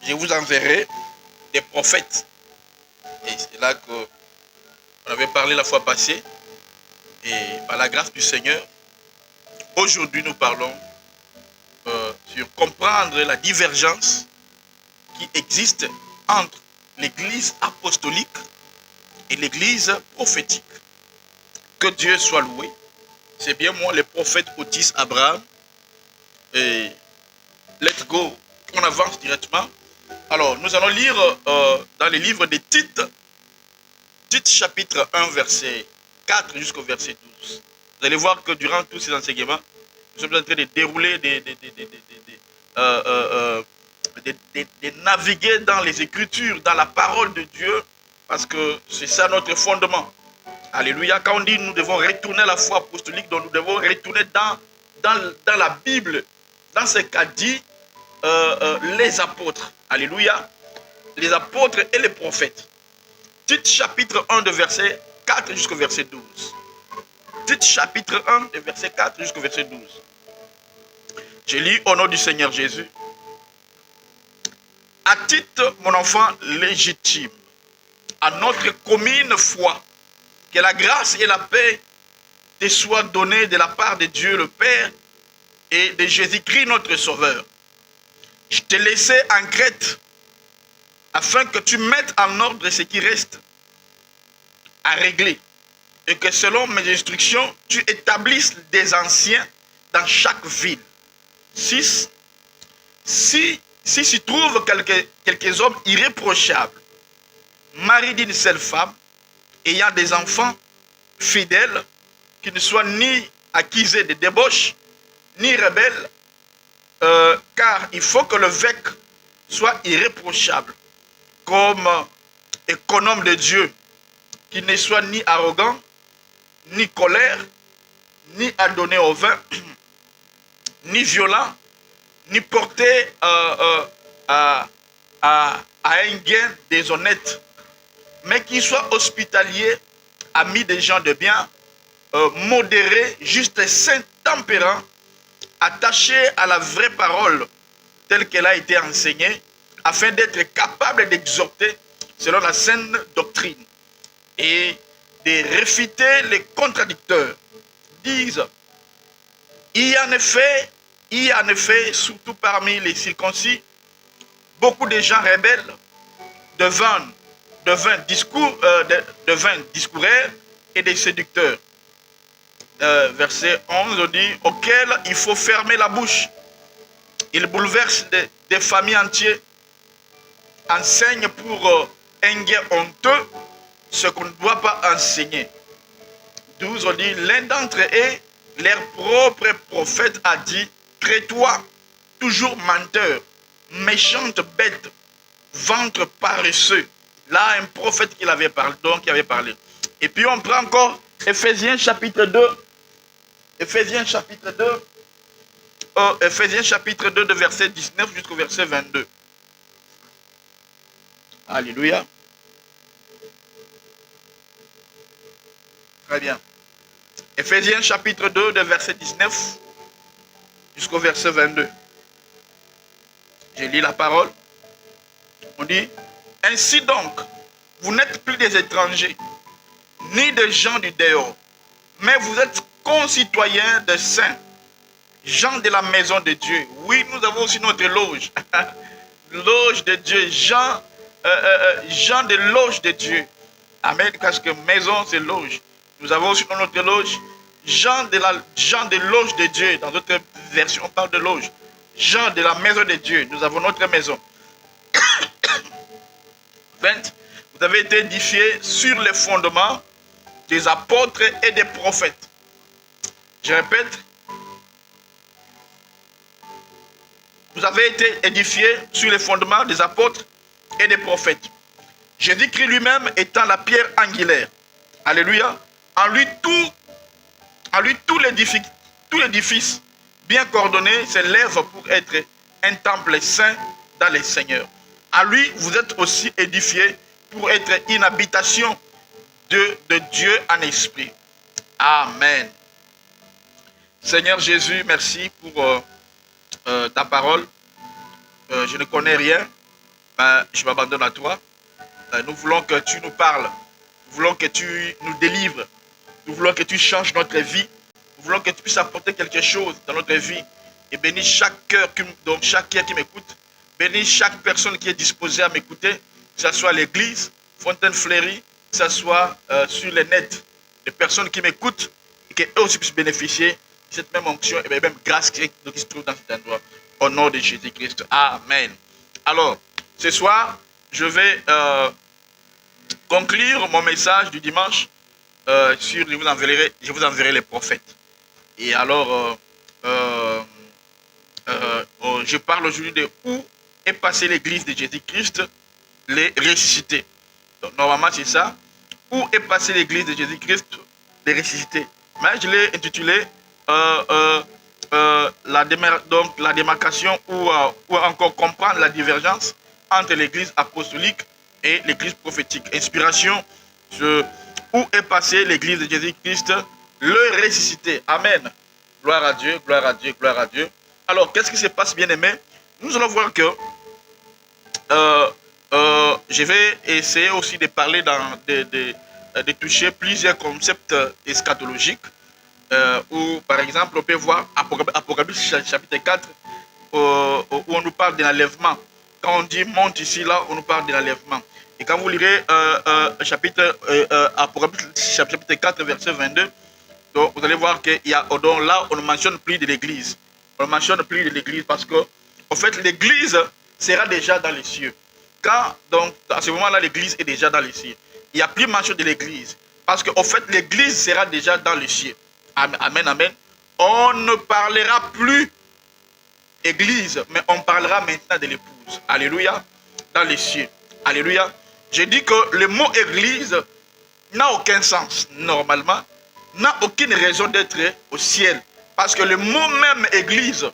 je vous enverrai des prophètes. Et c'est là qu'on avait parlé la fois passée. Et par la grâce du Seigneur, aujourd'hui nous parlons sur comprendre la divergence qui existe entre l'église apostolique et l'église prophétique. Que Dieu soit loué. C'est bien moi, le prophète Otis Abraham. Et let's go. On avance directement. Alors, nous allons lire dans les livres de Tite, Tite chapitre 1, verset 4 jusqu'au verset 12. Vous allez voir que durant tous ces enseignements, nous sommes en train de dérouler, de naviguer dans les Écritures, dans la parole de Dieu, parce que c'est ça notre fondement. Alléluia. Quand on dit nous devons retourner à la foi apostolique, donc nous devons retourner dans la Bible, dans ce qu'a dit les apôtres. Alléluia. Les apôtres et les prophètes. Tite chapitre 1 de verset 4 jusqu'au verset 12. Tite chapitre 1 de verset 4 jusqu'au verset 12. Je lis au nom du Seigneur Jésus. À Tite, mon enfant légitime, à notre commune foi, que la grâce et la paix te soient données de la part de Dieu le Père et de Jésus-Christ notre Sauveur. Je t'ai laissé en Crète afin que tu mettes en ordre ce qui reste à régler et que selon mes instructions, tu établisses des anciens dans chaque ville. 6. Si s'y trouvent quelques hommes irréprochables, maris d'une seule femme, ayant des enfants fidèles, qui ne soient ni accusés de débauche, ni rebelles, car il faut que le l'évêque soit irréprochable, comme économe de Dieu, qui ne soit ni arrogant, ni colère, ni adonné au vin, ni violent, ni porté à un gain déshonnête, mais qui soit hospitalier, ami des gens de bien, modéré, juste et saint, tempérant, attaché à la vraie parole telle qu'elle a été enseignée, afin d'être capable d'exhorter selon la saine doctrine et de réfuter les contradicteurs. Disent, il y a en effet, surtout parmi les circoncis, beaucoup de gens rebelles, devint discoureurs et des séducteurs. Verset 11, on dit, auquel il faut fermer la bouche. Ils bouleversent des familles entières, enseignent pour un gain honteux ce qu'on ne doit pas enseigner. 12, on dit, l'un d'entre eux, leur propre prophète, a dit, crée-toi, toujours menteur, méchante bête, ventre paresseux. Là, un prophète qui avait parlé. Et puis on prend encore Éphésiens chapitre 2. Éphésiens chapitre 2 de verset 19 jusqu'au verset 22. Alléluia. Très bien. Éphésiens chapitre 2 de verset 19 jusqu'au verset 22. Je lis la parole. On dit, ainsi donc, vous n'êtes plus des étrangers, ni des gens du dehors, mais vous êtes concitoyens des saints, gens de la maison de Dieu. Oui, nous avons aussi notre loge. Loge de Dieu, gens de loge de Dieu. Amen, parce que maison, c'est loge. Nous avons aussi notre loge, gens de loge de Dieu. Dans notre version, on parle de loge. Gens de la maison de Dieu. Nous avons notre maison. 20. Vous avez été édifiés sur les fondements des apôtres et des prophètes. Je répète, vous avez été édifiés sur les fondements des apôtres et des prophètes. Jésus-Christ lui-même étant la pierre angulaire. Alléluia. En lui, tout l'édifice bien coordonné s'élève pour être un temple saint dans les seigneurs. À lui, vous êtes aussi édifiés pour être une habitation de Dieu en esprit. Amen. Seigneur Jésus, merci pour ta parole. Je ne connais rien, je m'abandonne à toi. Nous voulons que tu nous parles. Nous voulons que tu nous délivres. Nous voulons que tu changes notre vie. Nous voulons que tu puisses apporter quelque chose dans notre vie. Et bénis chaque cœur, donc chaque cœur qui m'écoute. Bénis chaque personne qui est disposée à m'écouter. Que ce soit l'église, Fontaine Fleurie, que ce soit sur les nets. Les personnes qui m'écoutent et qu'eux aussi puissent bénéficier de cette même onction et même grâce qui se trouve dans cet endroit. Au nom de Jésus-Christ. Amen. Alors, ce soir, je vais conclure mon message du dimanche sur je vous enverrai les prophètes. Et alors, je parle aujourd'hui de où est passée l'église de Jésus-Christ, les ressuscités. Donc, normalement, c'est ça. Où est passée l'église de Jésus-Christ, les ressuscités. Mais je l'ai intitulé la démarcation ou encore comprendre la divergence entre l'église apostolique et l'église prophétique. Inspiration, où est passée l'église de Jésus-Christ, le ressuscité. Amen. Gloire à Dieu, gloire à Dieu, gloire à Dieu. Alors, qu'est-ce qui se passe, bien-aimé? Nous allons voir que je vais essayer aussi de parler, de toucher plusieurs concepts eschatologiques. Où, par exemple, on peut voir Apocalypse chapitre 4, où on nous parle de l'enlèvement. Quand on dit monte ici, là, on nous parle de l'enlèvement. Et quand vous lirez Apocalypse chapitre 4, verset 22, donc vous allez voir qu'il y a, donc là, on ne mentionne plus de l'église. On ne mentionne plus de l'église parce que, en fait, l'église sera déjà dans les cieux. Donc, à ce moment-là, l'église est déjà dans les cieux. Il n'y a plus mention de l'église. Parce qu'en fait, l'église sera déjà dans les cieux. Amen, amen. On ne parlera plus église, mais on parlera maintenant de l'épouse. Alléluia. Dans les cieux. Alléluia. J'ai dit que le mot église n'a aucun sens, normalement, n'a aucune raison d'être au ciel. Parce que le mot même église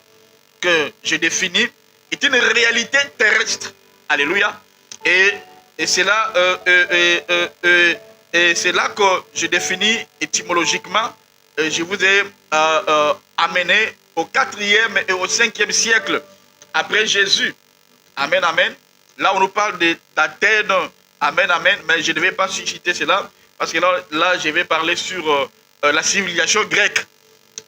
que je définis est une réalité terrestre. Alléluia. Et c'est là, que je définis étymologiquement. Je vous ai amené au 4e et au 5e siècle après Jésus. Amen, amen. Là, on nous parle d'Athènes. Amen, amen. Mais je ne vais pas citer cela parce que là je vais parler sur la civilisation grecque.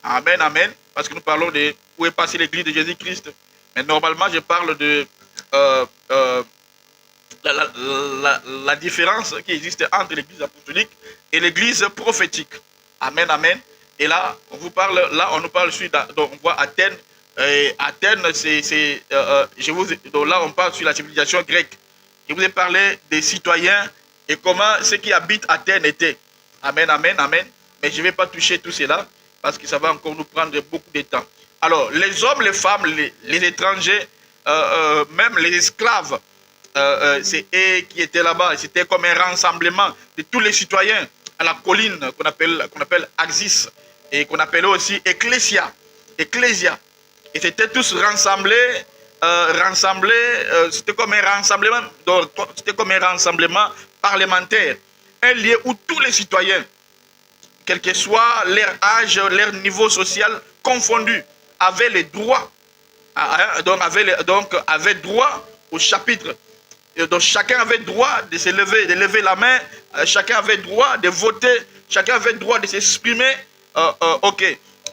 Amen, amen. Parce que nous parlons de où est passée l'église de Jésus-Christ. Mais normalement, je parle de la différence qui existe entre l'église apostolique et l'église prophétique. Amen, amen. Et là, on nous parle sur, donc on voit Athènes. Athènes, donc là, on parle sur la civilisation grecque. Je vous ai parlé des citoyens et comment ceux qui habitent Athènes étaient. Amen, amen, amen. Mais je ne vais pas toucher tout cela parce que ça va encore nous prendre beaucoup de temps. Alors, les hommes, les femmes, les étrangers, même les esclaves, c'est eux qui étaient là-bas. C'était comme un rassemblement de tous les citoyens à la colline qu'on appelle Axis et qu'on appelait aussi Ecclesia. Et c'était tous rassemblés, c'était comme un rassemblement parlementaire, un lieu où tous les citoyens, quel que soit leur âge, leur niveau social confondu, avaient les droits, avaient droit au chapitre. Et donc chacun avait droit de se lever, de lever la main, chacun avait droit de voter, chacun avait droit de s'exprimer. Ok.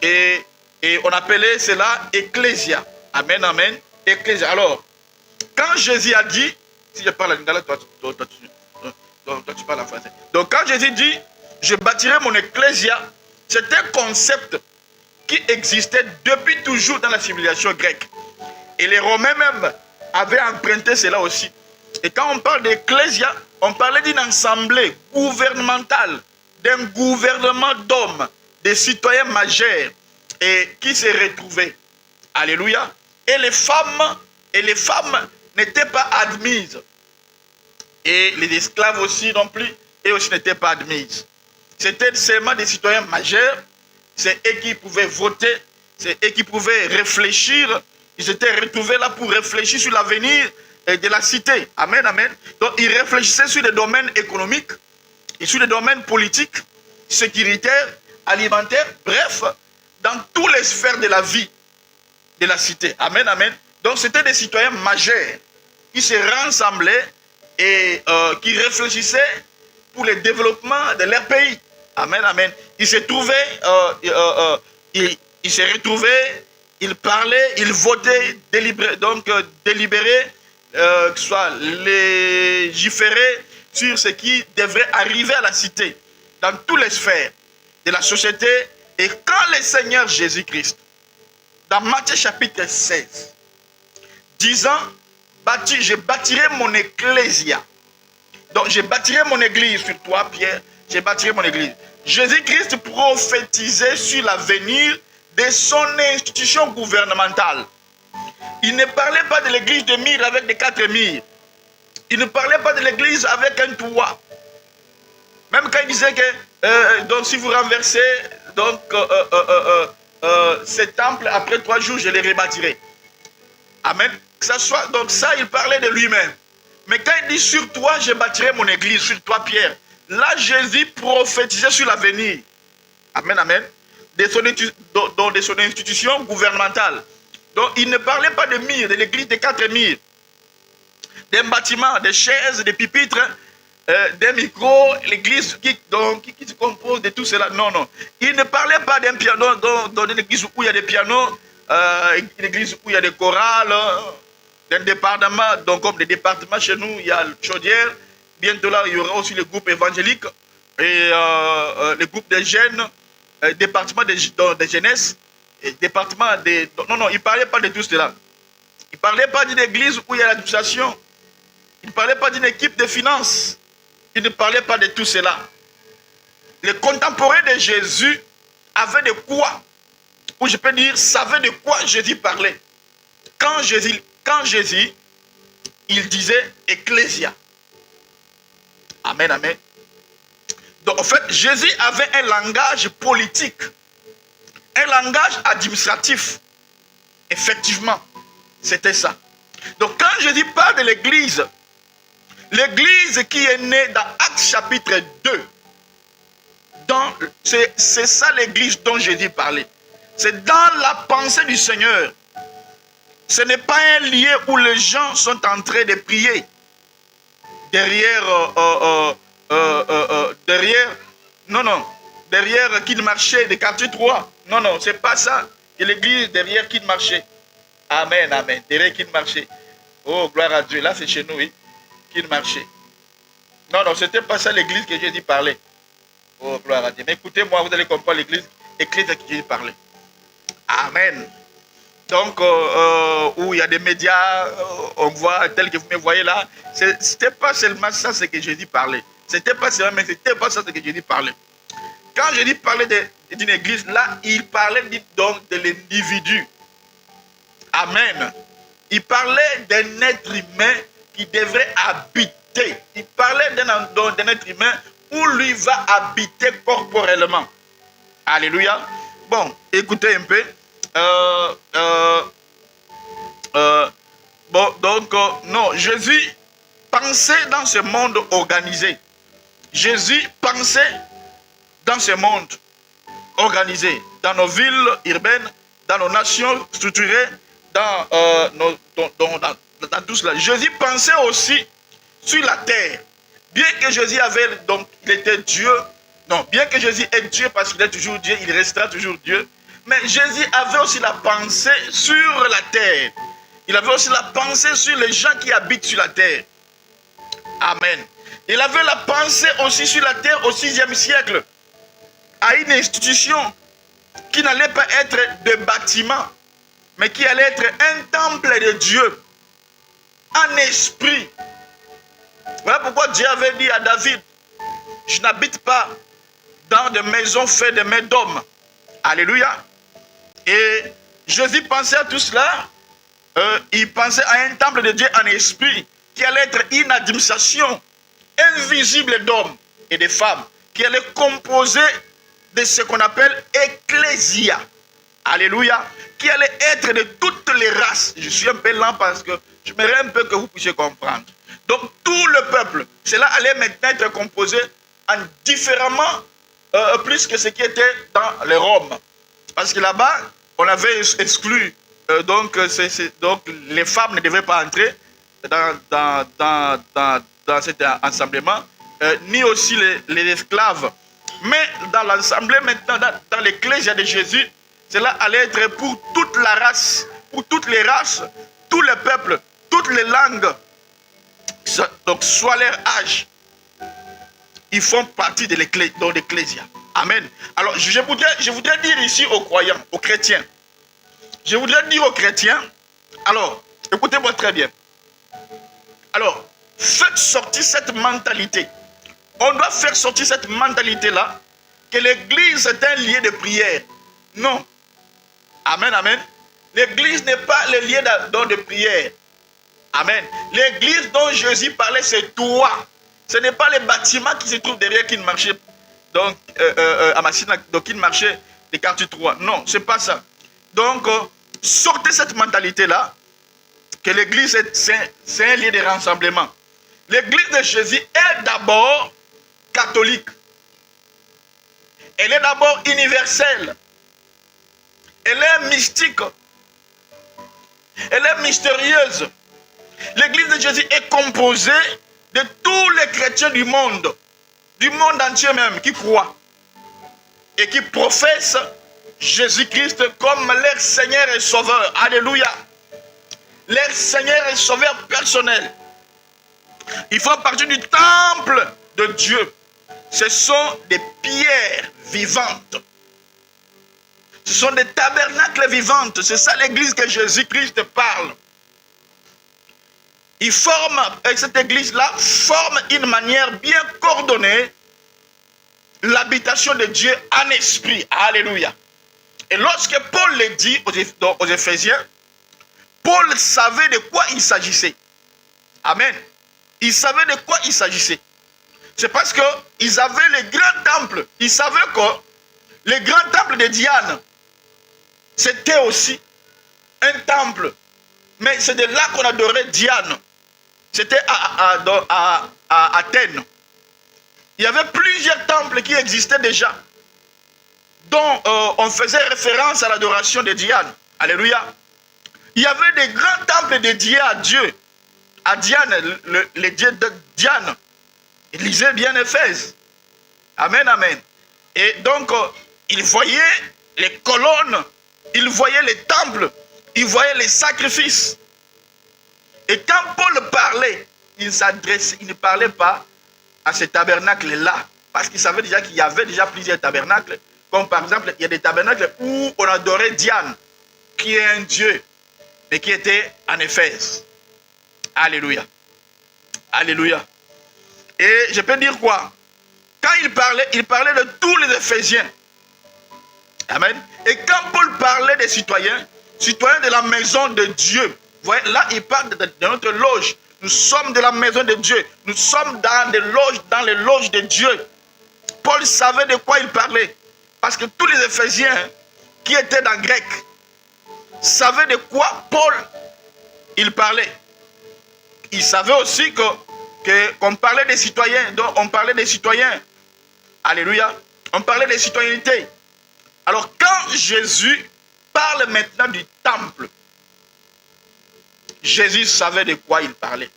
Et on appelait cela Ecclesia. Amen, amen. Ecclesia. Alors, quand Jésus a dit, si je parle en lingala, toi tu parles en français. Donc quand Jésus dit, je bâtirai mon Ecclesia, c'est un concept qui existait depuis toujours dans la civilisation grecque. Et les Romains même avaient emprunté cela aussi. Et quand on parle d'Ecclesia, on parlait d'une assemblée gouvernementale, d'un gouvernement d'hommes, des citoyens majeurs, et qui se retrouvaient. Alléluia. Et les femmes n'étaient pas admises. Et les esclaves aussi non plus, et aussi n'étaient pas admises. C'était seulement des citoyens majeurs, c'est eux qui pouvaient voter, c'est eux qui pouvaient réfléchir. Ils étaient retrouvés là pour réfléchir sur l'avenir de la cité. Amen, amen. Donc, ils réfléchissaient sur des domaines économiques, et sur des domaines politiques, sécuritaires, alimentaires, bref, dans toutes les sphères de la vie de la cité. Amen, amen. Donc, c'était des citoyens majeurs. qui se rassemblaient et qui réfléchissaient pour le développement de leur pays. Amen, amen. Ils se trouvaient, ils se retrouvaient, ils parlaient, ils votaient, délibéraient, soit légiférer sur ce qui devrait arriver à la cité, dans toutes les sphères de la société. Et quand le Seigneur Jésus-Christ, dans Matthieu chapitre 16, disant, je bâtirai mon ecclésia. Donc, je bâtirai mon église sur toi, Pierre, je bâtirai mon église. Jésus-Christ prophétisait sur l'avenir de son institution gouvernementale. Il ne parlait pas de l'église de mire avec des 4 murs. Il ne parlait pas de l'église avec un toit. Même quand il disait que donc si vous renversez donc, ces temples, après 3 jours, je les rebâtirai. Amen. Que ça soit, donc ça, il parlait de lui-même. Mais quand il dit sur toi, je bâtirai mon église, sur toi, Pierre. Là, Jésus prophétisait sur l'avenir. Amen, amen. De son institution gouvernementale. Donc, il ne parlait pas de murs, de l'église des 4 murs, d'un bâtiment, des chaises, des pupitres, des micros, l'église qui se compose de tout cela. Non, non. Il ne parlait pas d'un piano, dans une église où il y a des pianos, une église où il y a des chorales, d'un département, donc comme des départements chez nous, il y a Chaudière. Bientôt là, il y aura aussi le groupe évangélique et le groupe des jeunes, département de jeunesse, et département des... Non, non, il ne parlait pas de tout cela. Il ne parlait pas d'une église où il y a l'administration. Il ne parlait pas d'une équipe de finances. Il ne parlait pas de tout cela. Les contemporains de Jésus avaient de quoi, ou je peux dire, savaient de quoi Jésus parlait. Quand Jésus, il disait ecclésia. Amen, amen. Donc, en fait, Jésus avait un langage politique, un langage administratif. Effectivement, c'était ça. Donc, quand Jésus parle de l'église, l'église qui est née dans Actes chapitre 2, c'est ça l'église dont Jésus parlait. C'est dans la pensée du Seigneur. Ce n'est pas un lieu où les gens sont en train de prier. Derrière Kid Marché de quartier 3. Non, non, c'est pas ça. C'est l'église derrière Kid Marché. Amen, amen. Derrière Kid Marché. Oh, gloire à Dieu. Là, c'est chez nous, oui. Kid Marché. Non, non, c'était pas ça l'église que Jésus parlait. Oh, gloire à Dieu. Mais écoutez-moi, vous allez comprendre l'église que Jésus parlait. Amen. Donc, où il y a des médias, on voit tel que vous me voyez là, c'était pas seulement ça ce que Jésus parlait. C'était pas seulement, mais c'était pas ça ce que Jésus parlait. Quand Jésus parlait d'une église, là, il parlait donc de l'individu. Amen. Il parlait d'un être humain qui devrait habiter. Il parlait d'un être humain où lui va habiter corporellement. Alléluia. Bon, écoutez un peu. Non, Jésus pensait dans ce monde organisé. Jésus pensait dans ce monde organisé, dans nos villes urbaines, dans nos nations structurées, dans tout cela. Jésus pensait aussi sur la terre. Bien que Jésus il était Dieu, non, bien que Jésus est Dieu parce qu'il est toujours Dieu, il restera toujours Dieu. Mais Jésus avait aussi la pensée sur la terre. Il avait aussi la pensée sur les gens qui habitent sur la terre. Amen. Il avait la pensée aussi sur la terre au 6e siècle, à une institution qui n'allait pas être de bâtiment, mais qui allait être un temple de Dieu, en esprit. Voilà pourquoi Dieu avait dit à David, je n'habite pas dans des maisons faites de mains d'hommes. Alléluia. Et Jésus pensait à tout cela. Il pensait à un temple de Dieu en esprit qui allait être une administration invisible d'hommes et de femmes qui allait composer de ce qu'on appelle ecclésia. Alléluia. Qui allait être de toutes les races. Je suis un peu lent parce que j'aimerais un peu que vous puissiez comprendre. Donc tout le peuple, cela allait maintenant être composé en différemment plus que ce qui était dans les Roms. Parce que là-bas, on avait exclu, donc les femmes ne devaient pas entrer, dans cet assemblement, ni aussi les esclaves. Mais dans l'assemblée maintenant, dans l'ecclésia de Jésus, cela allait être pour toute la race, pour toutes les races, tous les peuples, toutes les langues. Donc, soit leur âge, ils font partie de l'ecclésia. Amen. Alors, je voudrais dire ici aux croyants, aux chrétiens, je voudrais dire aux chrétiens, alors, écoutez-moi très bien. Alors, faites sortir cette mentalité. On doit faire sortir cette mentalité-là, que l'église est un lieu de prière. Non. Amen, amen. L'église n'est pas le lieu de prière. Amen. L'église dont Jésus parlait, c'est toi. Ce n'est pas les bâtiments qui se trouvent derrière qui ne marchaient donc, à Massina, donc qui ne marchaient des quartiers 3. Non, ce n'est pas ça. Donc, sortez cette mentalité-là, que l'église, c'est un lieu de rassemblement. L'église de Jésus est d'abord catholique. Elle est d'abord universelle. Elle est mystique. Elle est mystérieuse. L'église de Jésus est composée de tous les chrétiens du monde entier même, qui croient et qui professent Jésus-Christ comme leur Seigneur et Sauveur. Alléluia. Leur Seigneur et Sauveur personnel. Ils font partie du temple de Dieu. Ce sont des pierres vivantes. Ce sont des tabernacles vivantes. C'est ça l'église que Jésus-Christ parle. Il forme, avec cette église-là, forme une manière bien coordonnée l'habitation de Dieu en esprit. Alléluia. Et lorsque Paul le dit aux Éphésiens, Paul savait de quoi il s'agissait. Amen. Il savait de quoi il s'agissait. C'est parce qu'ils avaient le grand temple. Ils savaient que le grand temple de Diane, c'était aussi un temple. Mais c'est de là qu'on adorait Diane. C'était à Athènes. Il y avait plusieurs temples qui existaient déjà, dont on faisait référence à l'adoration de Diane. Alléluia. Il y avait des grands temples dédiés à Dieu. À Diane, le dieu de Diane. Il lisait bien Éphèse. Amen, amen. Et donc, il voyait les colonnes, il voyait les temples, il voyait les sacrifices. Et quand Paul parlait, il ne parlait pas à ce tabernacle-là, parce qu'il savait déjà qu'il y avait déjà plusieurs tabernacles, comme par exemple, il y a des tabernacles où on adorait Diane, qui est un dieu, mais qui était en Éphèse. Alléluia. Alléluia. Et je peux dire quoi? Quand il parlait de tous les Éphésiens. Amen. Et quand Paul parlait des citoyens de la maison de Dieu, voyez, là, il parle de notre loge. Nous sommes de la maison de Dieu. Nous sommes dans les loges de Dieu. Paul savait de quoi il parlait. Parce que tous les Éphésiens qui étaient dans le grec savaient de quoi Paul il parlait. Il savait aussi qu'on parlait des citoyens. Donc on parlait des citoyens. Alléluia. On parlait des citoyennetés. Alors quand Jésus parle maintenant du temple, Jésus savait de quoi il parlait.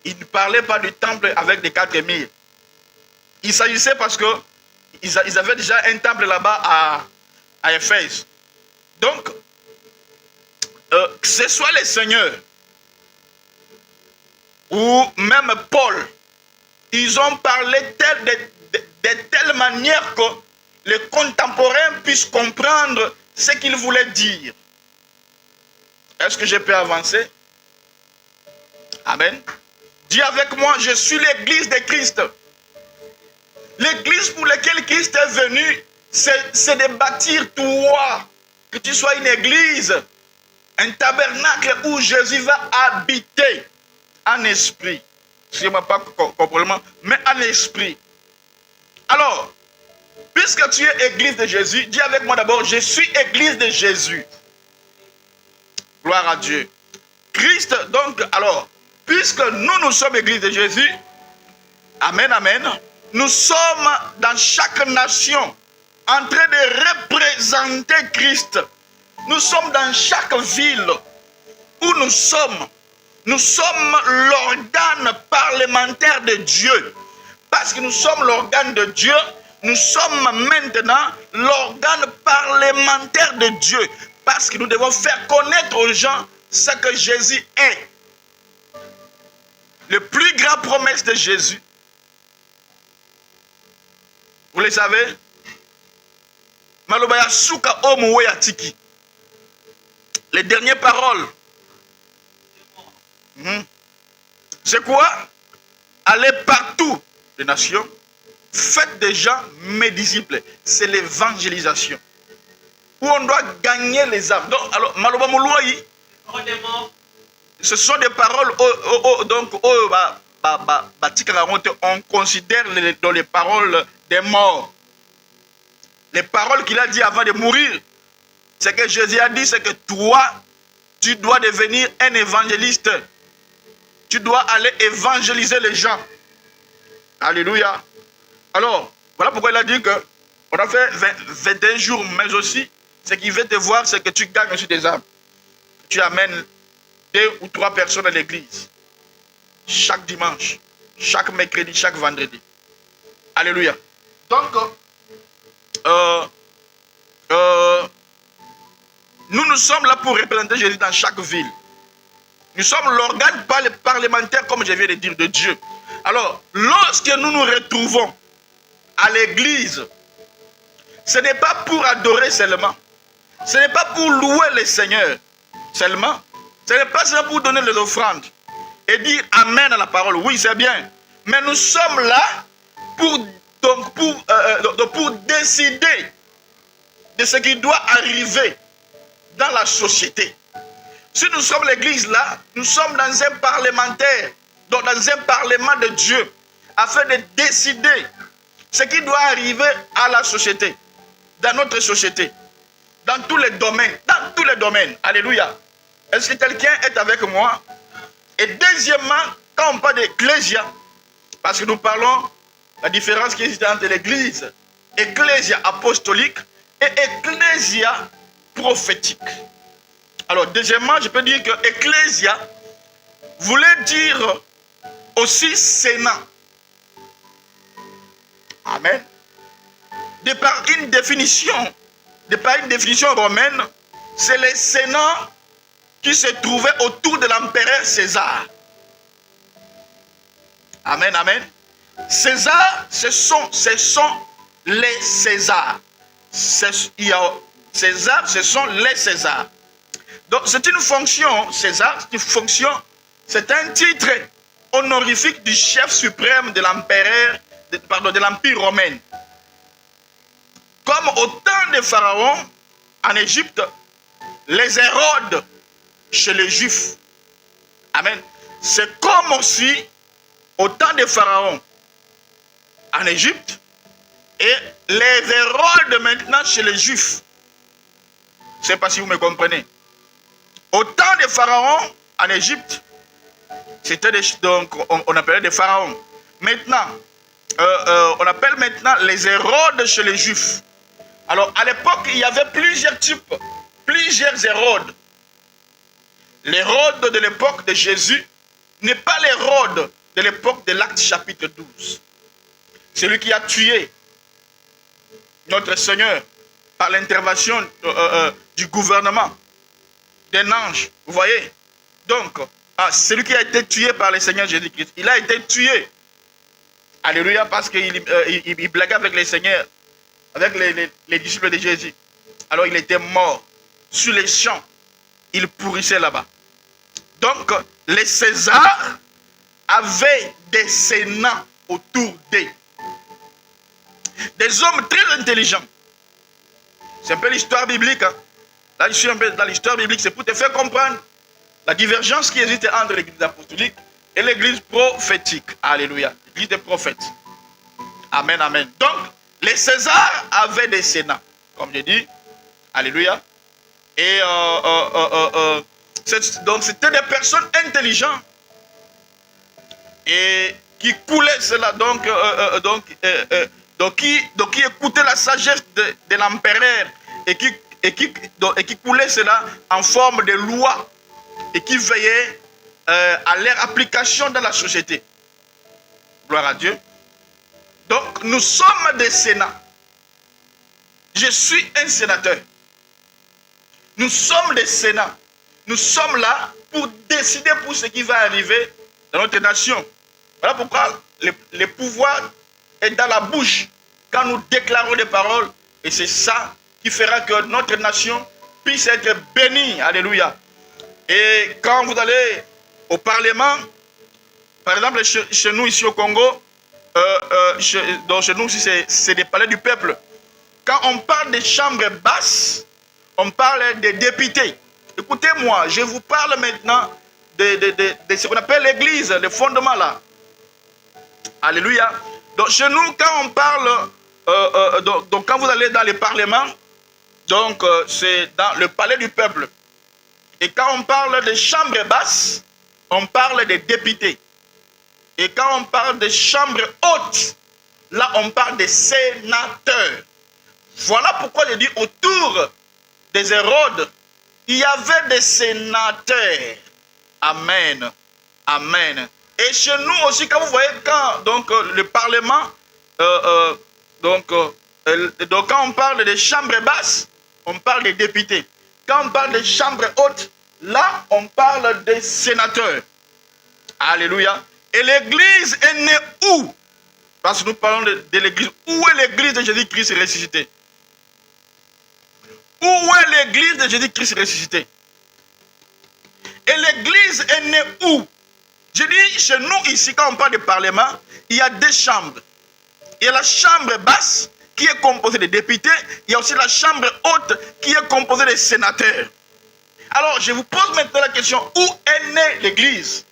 Il ne parlait pas du temple avec des 4000. Il s'agissait parce qu'ils avaient déjà un temple là-bas à Éphèse. Donc, que ce soit les seigneurs ou même Paul, ils ont parlé de telle manière que les contemporains puissent comprendre ce qu'ils voulaient dire. Est-ce que je peux avancer? Amen. Dis avec moi, je suis l'église de Christ. L'église pour laquelle Christ est venu, c'est de bâtir toi. Que tu sois une église, un tabernacle où Jésus va habiter en esprit. Je ne sais pas complètement, mais en esprit. Alors, puisque tu es église de Jésus, dis avec moi d'abord, je suis église de Jésus. Gloire à Dieu. Christ, donc, alors, puisque nous sommes église de Jésus, amen, amen, nous sommes dans chaque nation en train de représenter Christ. Nous sommes dans chaque ville où nous sommes. Nous sommes l'organe parlementaire de Dieu. Parce que nous sommes l'organe de Dieu, nous sommes maintenant l'organe parlementaire de Dieu. Parce que nous devons faire connaître aux gens ce que Jésus est. Les plus grandes promesses de Jésus. Vous le savez? Malobaya suka omu ya tiki. Les dernières paroles. C'est quoi? Allez partout les nations. Faites des gens mes disciples. C'est l'évangélisation. Où on doit gagner les âmes. Donc, alors, Maloba Mouloui, ce sont des paroles donc on considère dans les paroles des morts. Les paroles qu'il a dit avant de mourir. Ce que Jésus a dit, c'est que toi, tu dois devenir un évangéliste. Tu dois aller évangéliser les gens. Alléluia. Alors, voilà pourquoi il a dit qu'on a fait 21 jours, mais aussi, ce qui veut te voir, c'est que tu gagnes aussi des âmes. Tu amènes 2 ou 3 personnes à l'église. Chaque dimanche, chaque mercredi, chaque vendredi. Alléluia. Donc, nous sommes là pour représenter Jésus dans chaque ville. Nous sommes l'organe parlementaire, comme je viens de dire, de Dieu. Alors, lorsque nous nous retrouvons à l'église, ce n'est pas pour adorer seulement. Ce n'est pas pour louer le Seigneur seulement. Ce n'est pas seulement pour donner les offrandes et dire Amen à la parole. Oui, c'est bien. Mais nous sommes là pour décider de ce qui doit arriver dans la société. Si nous sommes l'église là, nous sommes dans un parlementaire, donc dans un parlement de Dieu, afin de décider ce qui doit arriver à la société, dans notre société, dans tous les domaines, Alléluia. Est-ce que quelqu'un est avec moi? Et deuxièmement, quand on parle d'ecclésia, parce que nous parlons la différence qui existe entre l'église, ecclésia apostolique et ecclésia prophétique. Alors, deuxièmement, je peux dire que ecclésia voulait dire aussi sénat. Amen. De par une définition romaine, c'est le sénat qui se trouvait autour de l'empereur César. Amen, amen. César, ce sont les Césars. César, ce sont les Césars. Donc, c'est une fonction, César, c'est une fonction, c'est un titre honorifique du chef suprême de l'empereur, de l'Empire romain. Comme au temps de Pharaon, en Égypte, les Hérodes chez les Juifs. Amen. C'est comme aussi au temps de Pharaon en Égypte et les Hérodes maintenant chez les Juifs. Je ne sais pas si vous me comprenez. Au temps de Pharaon en Égypte, c'était donc on appelait des pharaons. Maintenant, on appelle maintenant les Hérodes chez les Juifs. Alors, à l'époque, il y avait plusieurs types, plusieurs Hérodes. L'Hérode de l'époque de Jésus n'est pas l'Hérode de l'époque de l'Acte chapitre 12. Celui qui a tué notre Seigneur par l'intervention du gouvernement, d'un ange. Vous voyez? Donc, celui qui a été tué par le Seigneur Jésus-Christ, il a été tué. Alléluia, parce qu'il blaguait avec les seigneurs, avec les disciples de Jésus. Alors il était mort sur les champs. Il pourrissait là-bas. Donc, les Césars avaient des sénats autour d'eux. Des hommes très intelligents. C'est un peu l'histoire biblique. Hein. Là, je suis un peu dans l'histoire biblique. C'est pour te faire comprendre la divergence qui existe entre l'église apostolique et l'église prophétique. Alléluia. L'église des prophètes. Amen, amen. Donc, les Césars avaient des sénats, comme je dis. Alléluia. Et donc, c'était des personnes intelligentes et qui coulaient cela. Donc, qui écoutaient la sagesse de l'empereur et qui coulaient cela en forme de loi et qui veillaient à leur application dans la société. Gloire à Dieu. Donc, nous sommes des sénats. Je suis un sénateur. Nous sommes des sénats. Nous sommes là pour décider pour ce qui va arriver dans notre nation. Voilà pourquoi le pouvoir est dans la bouche quand nous déclarons des paroles. Et c'est ça qui fera que notre nation puisse être bénie. Alléluia. Et quand vous allez au Parlement, par exemple chez nous ici au Congo, chez nous ici c'est des palais du peuple. Quand on parle des chambres basses, on parle des députés. Écoutez-moi, je vous parle maintenant de ce qu'on appelle l'église, les fondements là. Alléluia. Donc chez nous, quand on parle, donc quand vous allez dans les parlements, donc c'est dans le palais du peuple. Et quand on parle des chambres basses, on parle des députés. Et quand on parle des chambres hautes, là on parle des sénateurs. Voilà pourquoi je dis autour des Hérodes, il y avait des sénateurs. Amen. Amen. Et chez nous aussi, quand vous voyez, quand donc, le Parlement, donc quand on parle des chambres basses, on parle des députés. Quand on parle des chambres hautes, là, on parle des sénateurs. Alléluia. Et l'église est née où? Parce que nous parlons de l'église. Où est l'église de Jésus-Christ ressuscité? Où est l'église de Jésus-Christ ressuscité? Et l'église est née où? Je dis, chez nous ici, quand on parle de parlement, il y a deux chambres. Il y a la chambre basse qui est composée de députés. Il y a aussi la chambre haute qui est composée de sénateurs. Alors, je vous pose maintenant la question, où est née l'église?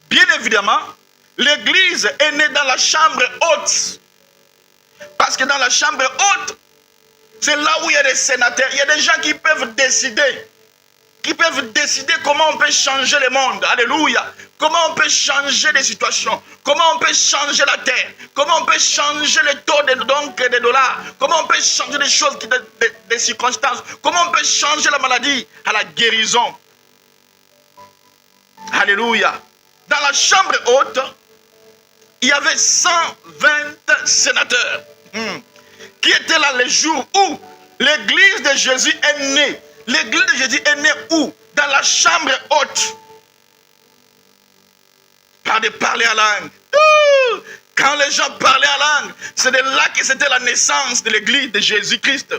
Bien évidemment, l'église est née dans la chambre haute. Parce que dans la chambre haute, c'est là où il y a des sénateurs. Il y a des gens qui peuvent décider. Qui peuvent décider comment on peut changer le monde. Alléluia. Comment on peut changer les situations. Comment on peut changer la terre. Comment on peut changer le taux des dollars. Comment on peut changer les choses, des circonstances. Comment on peut changer la maladie à la guérison. Alléluia. Dans la chambre haute, il y avait 120 sénateurs qui étaient là les jours où l'église de Jésus est née. L'église de Jésus est née où? Dans la chambre haute. Par de parler en langue. Quand les gens parlaient en langue, c'est de là que c'était la naissance de l'église de Jésus-Christ.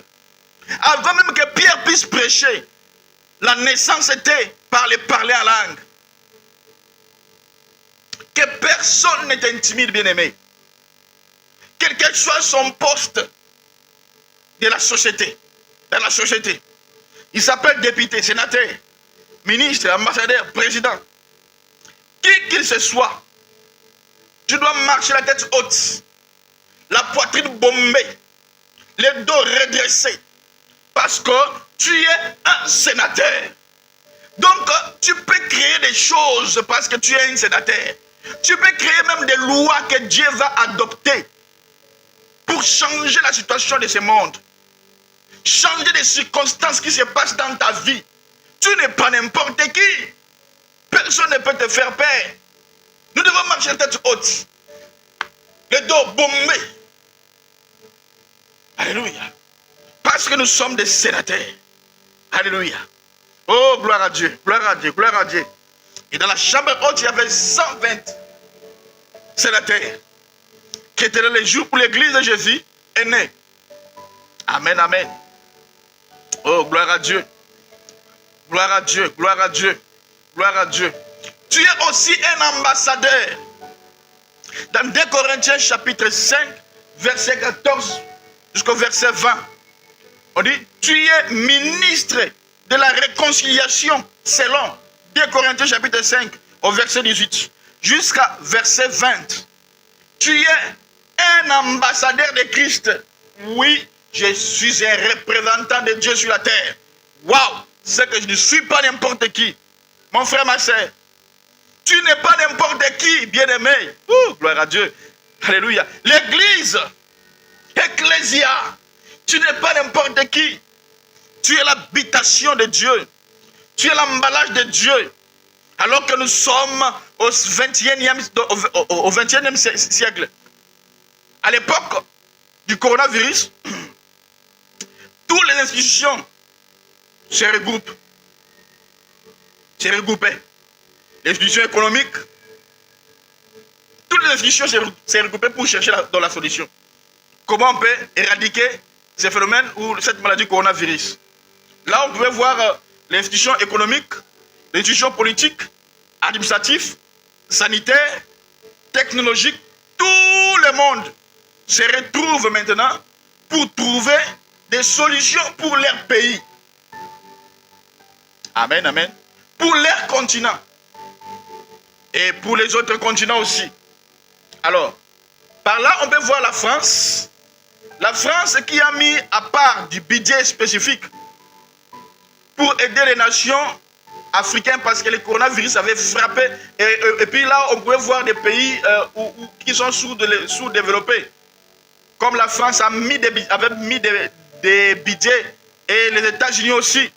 Avant même que Pierre puisse prêcher, la naissance était par les parler en langue. Que personne n'est intimide, bien-aimé. Quel que soit son poste de la société, dans la société. Il s'appelle député, sénateur, ministre, ambassadeur, président. Qui qu'il se soit, tu dois marcher la tête haute, la poitrine bombée, les dos redressés, parce que tu es un sénateur. Donc, tu peux créer des choses parce que tu es un sénateur. Tu peux créer même des lois que Dieu va adopter pour changer la situation de ce monde. Changer les circonstances qui se passent dans ta vie. Tu n'es pas n'importe qui. Personne ne peut te faire peur. Nous devons marcher la tête haute. Le dos bombé. Alléluia. Parce que nous sommes des sénateurs. Alléluia. Oh, gloire à Dieu, gloire à Dieu, gloire à Dieu. Et dans la chambre haute, il y avait 120 sénateurs qui étaient là les jours où l'église de Jésus est née. Amen, amen. Oh, gloire à Dieu. Gloire à Dieu, gloire à Dieu, gloire à Dieu. Tu es aussi un ambassadeur. Dans 2 Corinthiens chapitre 5, verset 14 jusqu'au verset 20, on dit, tu es ministre de la réconciliation selon 2 Corinthiens chapitre 5 au verset 18 jusqu'à verset 20. Tu es un ambassadeur de Christ. Oui, je suis un représentant de Dieu sur la terre. Waouh, c'est que je ne suis pas n'importe qui. Mon frère, ma soeur, tu n'es pas n'importe qui, bien-aimé. Gloire à Dieu. Alléluia. L'église, ecclésia, tu n'es pas n'importe qui. Tu es l'habitation de Dieu. Tu es l'emballage de Dieu. Alors que nous sommes au 21e siècle. À l'époque du coronavirus, toutes les institutions se regroupaient. Les institutions économiques, toutes les institutions se regroupaient pour chercher dans la solution. Comment on peut éradiquer ces phénomènes ou cette maladie coronavirus? Là, on pouvait voir les institutions économiques, les institutions politiques, administratives, sanitaires, technologiques, tout le monde se retrouve maintenant pour trouver des solutions pour leur pays. Amen, amen. Pour leur continent. Et pour les autres continents aussi. Alors, par là, on peut voir la France. La France qui a mis à part du budget spécifique pour aider les nations africaines parce que le coronavirus avait frappé. Et puis là, on pouvait voir des pays qui sont sous-développés. Comme la France avait mis des budgets et les États-Unis aussi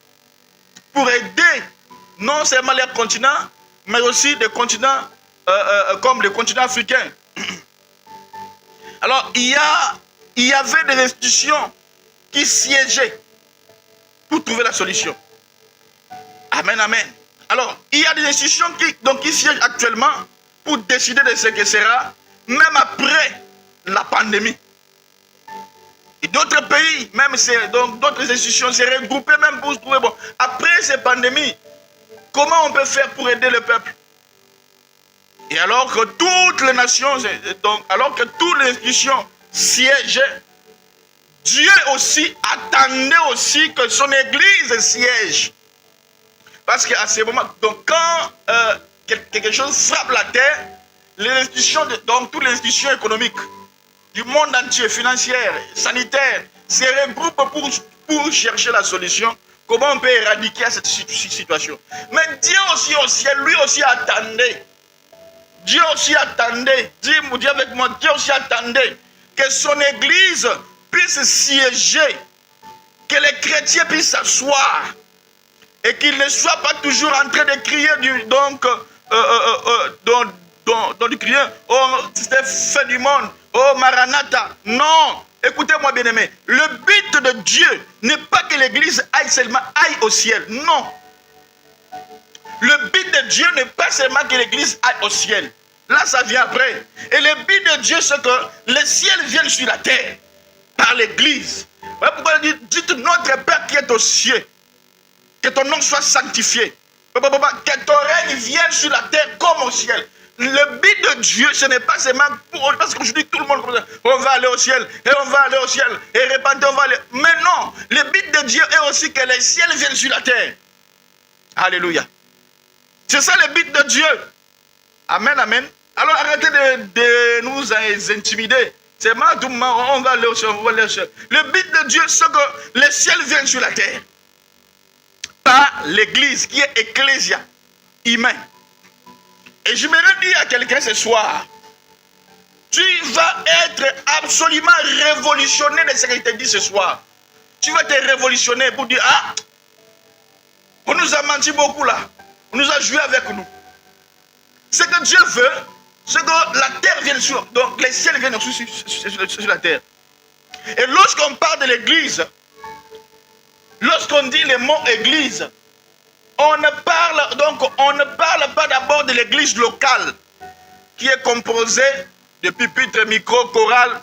pour aider non seulement les continents, mais aussi des continents comme le continent africain. Alors, il y avait des institutions qui siégeaient pour trouver la solution. Amen, amen. Alors, il y a des institutions qui siègent actuellement pour décider de ce que sera, même après la pandémie. Et d'autres pays, même d'autres institutions se regroupaient même pour trouver, bon, après cette pandémie, comment on peut faire pour aider le peuple? Et alors que toutes les nations, alors que toutes les institutions siégeaient, Dieu aussi attendait aussi que son église siège. Parce qu'à ce moment, donc quand quelque chose frappe la terre, les institutions, donc toutes les institutions économiques du monde entier, financières, sanitaires, se regroupent pour chercher la solution. Comment on peut éradiquer cette situation? Mais Dieu aussi au ciel, lui aussi attendait. Dieu aussi attendait, dis avec moi, Dieu aussi attendait que son église puisse siéger, que les chrétiens puissent s'asseoir et qu'ils ne soient pas toujours en train de crier du crier, oh c'est fin du monde, oh Maranatha. Non, écoutez-moi bien aimé, le but de Dieu n'est pas que l'église aille au ciel, non. Le but de Dieu n'est pas seulement que l'église aille au ciel. Là, ça vient après. Et le but de Dieu, c'est que le ciel vienne sur la terre par l'église. Voilà pourquoi il dit, dites notre Père qui est aux cieux, que ton nom soit sanctifié. Que ton règne vienne sur la terre comme au ciel. Le but de Dieu, ce n'est pas seulement pour... Parce qu'aujourd'hui, tout le monde comme ça, on va aller au ciel, et on va aller au ciel, et répandre, on va aller... Mais non, le but de Dieu est aussi que le ciel vienne sur la terre. Alléluia. C'est ça le but de Dieu. Amen, amen. Alors arrêtez de nous intimider. C'est maintenant, on va aller au ciel, on va aller au ciel. Le but de Dieu, c'est que le ciel vienne sur la terre. Par l'église qui est ecclésia, humain. Et je me dis à quelqu'un ce soir, tu vas être absolument révolutionné de ce qu'il te dit ce soir. Tu vas te révolutionner pour dire, ah, on nous a menti beaucoup là. On nous a joué avec nous. Ce que Dieu veut, c'est que la terre vienne sur... Donc les ciels viennent sur la terre. Et lorsqu'on parle de l'église, lorsqu'on dit le mot église, on ne parle pas d'abord de l'église locale, qui est composée de pupitres, micros, chorales.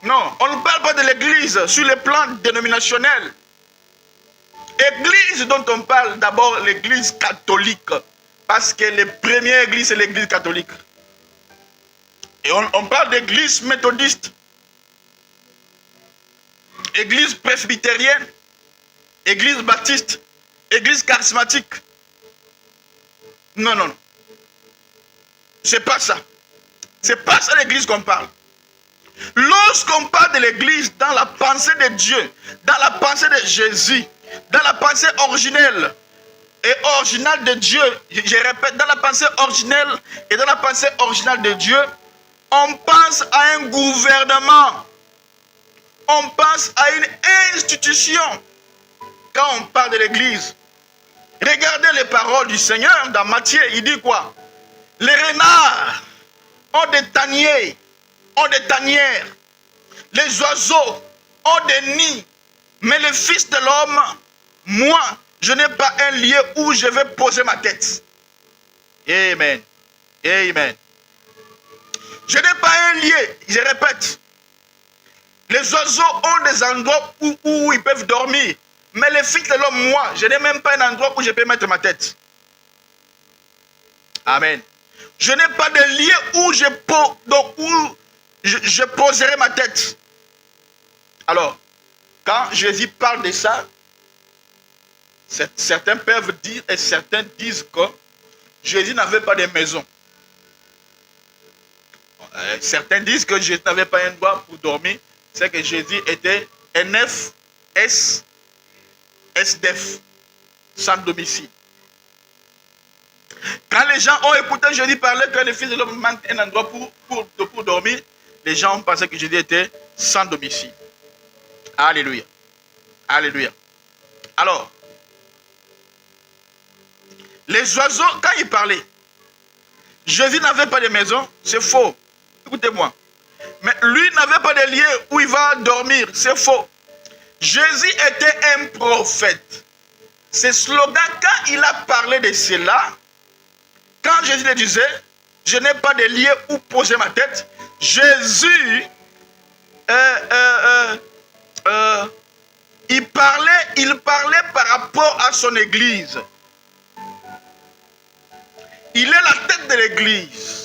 Non, on ne parle pas de l'église sur le plan dénominationnel. Église dont on parle d'abord, l'église catholique. Parce que la première église, c'est l'église catholique. Et on parle d'église méthodiste, église presbytérienne, église baptiste, église charismatique. Non, non, non. C'est pas ça. C'est pas ça l'église qu'on parle. Lorsqu'on parle de l'église dans la pensée de Dieu, dans la pensée de Jésus, dans la pensée originelle et originale de Dieu, je répète, dans la pensée originelle et dans la pensée originale de Dieu, on pense à un gouvernement, on pense à une institution quand on parle de l'église. Regardez les paroles du Seigneur dans Matthieu. Il dit quoi? Les renards ont des taniers, ont des tanières. Les oiseaux ont des nids. Mais le Fils de l'homme, moi, je n'ai pas un lieu où je vais poser ma tête. Amen. Amen. Je n'ai pas un lieu, je répète. Les oiseaux ont des endroits où ils peuvent dormir. Mais le Fils de l'homme, moi, je n'ai même pas un endroit où je peux mettre ma tête. Amen. Je n'ai pas de lieu où je poserai ma tête. Alors, quand Jésus parle de ça, certains peuvent dire et certains disent que Jésus n'avait pas de maison. Certains disent que Jésus n'avait pas un endroit pour dormir. C'est que Jésus était SDF, sans domicile. Quand les gens ont écouté Jésus parler que le Fils de l'homme manque un endroit pour dormir, les gens ont pensé que Jésus était sans domicile. Alléluia. Alléluia. Alors, les oiseaux, quand ils parlaient, Jésus n'avait pas de maison, c'est faux. Écoutez-moi. Mais lui n'avait pas de lieu où il va dormir, c'est faux. Jésus était un prophète. Ce slogan, quand il a parlé de cela, quand Jésus le disait, je n'ai pas de lieu où poser ma tête, Jésus, il parlait par rapport à son église. Il est la tête de l'église.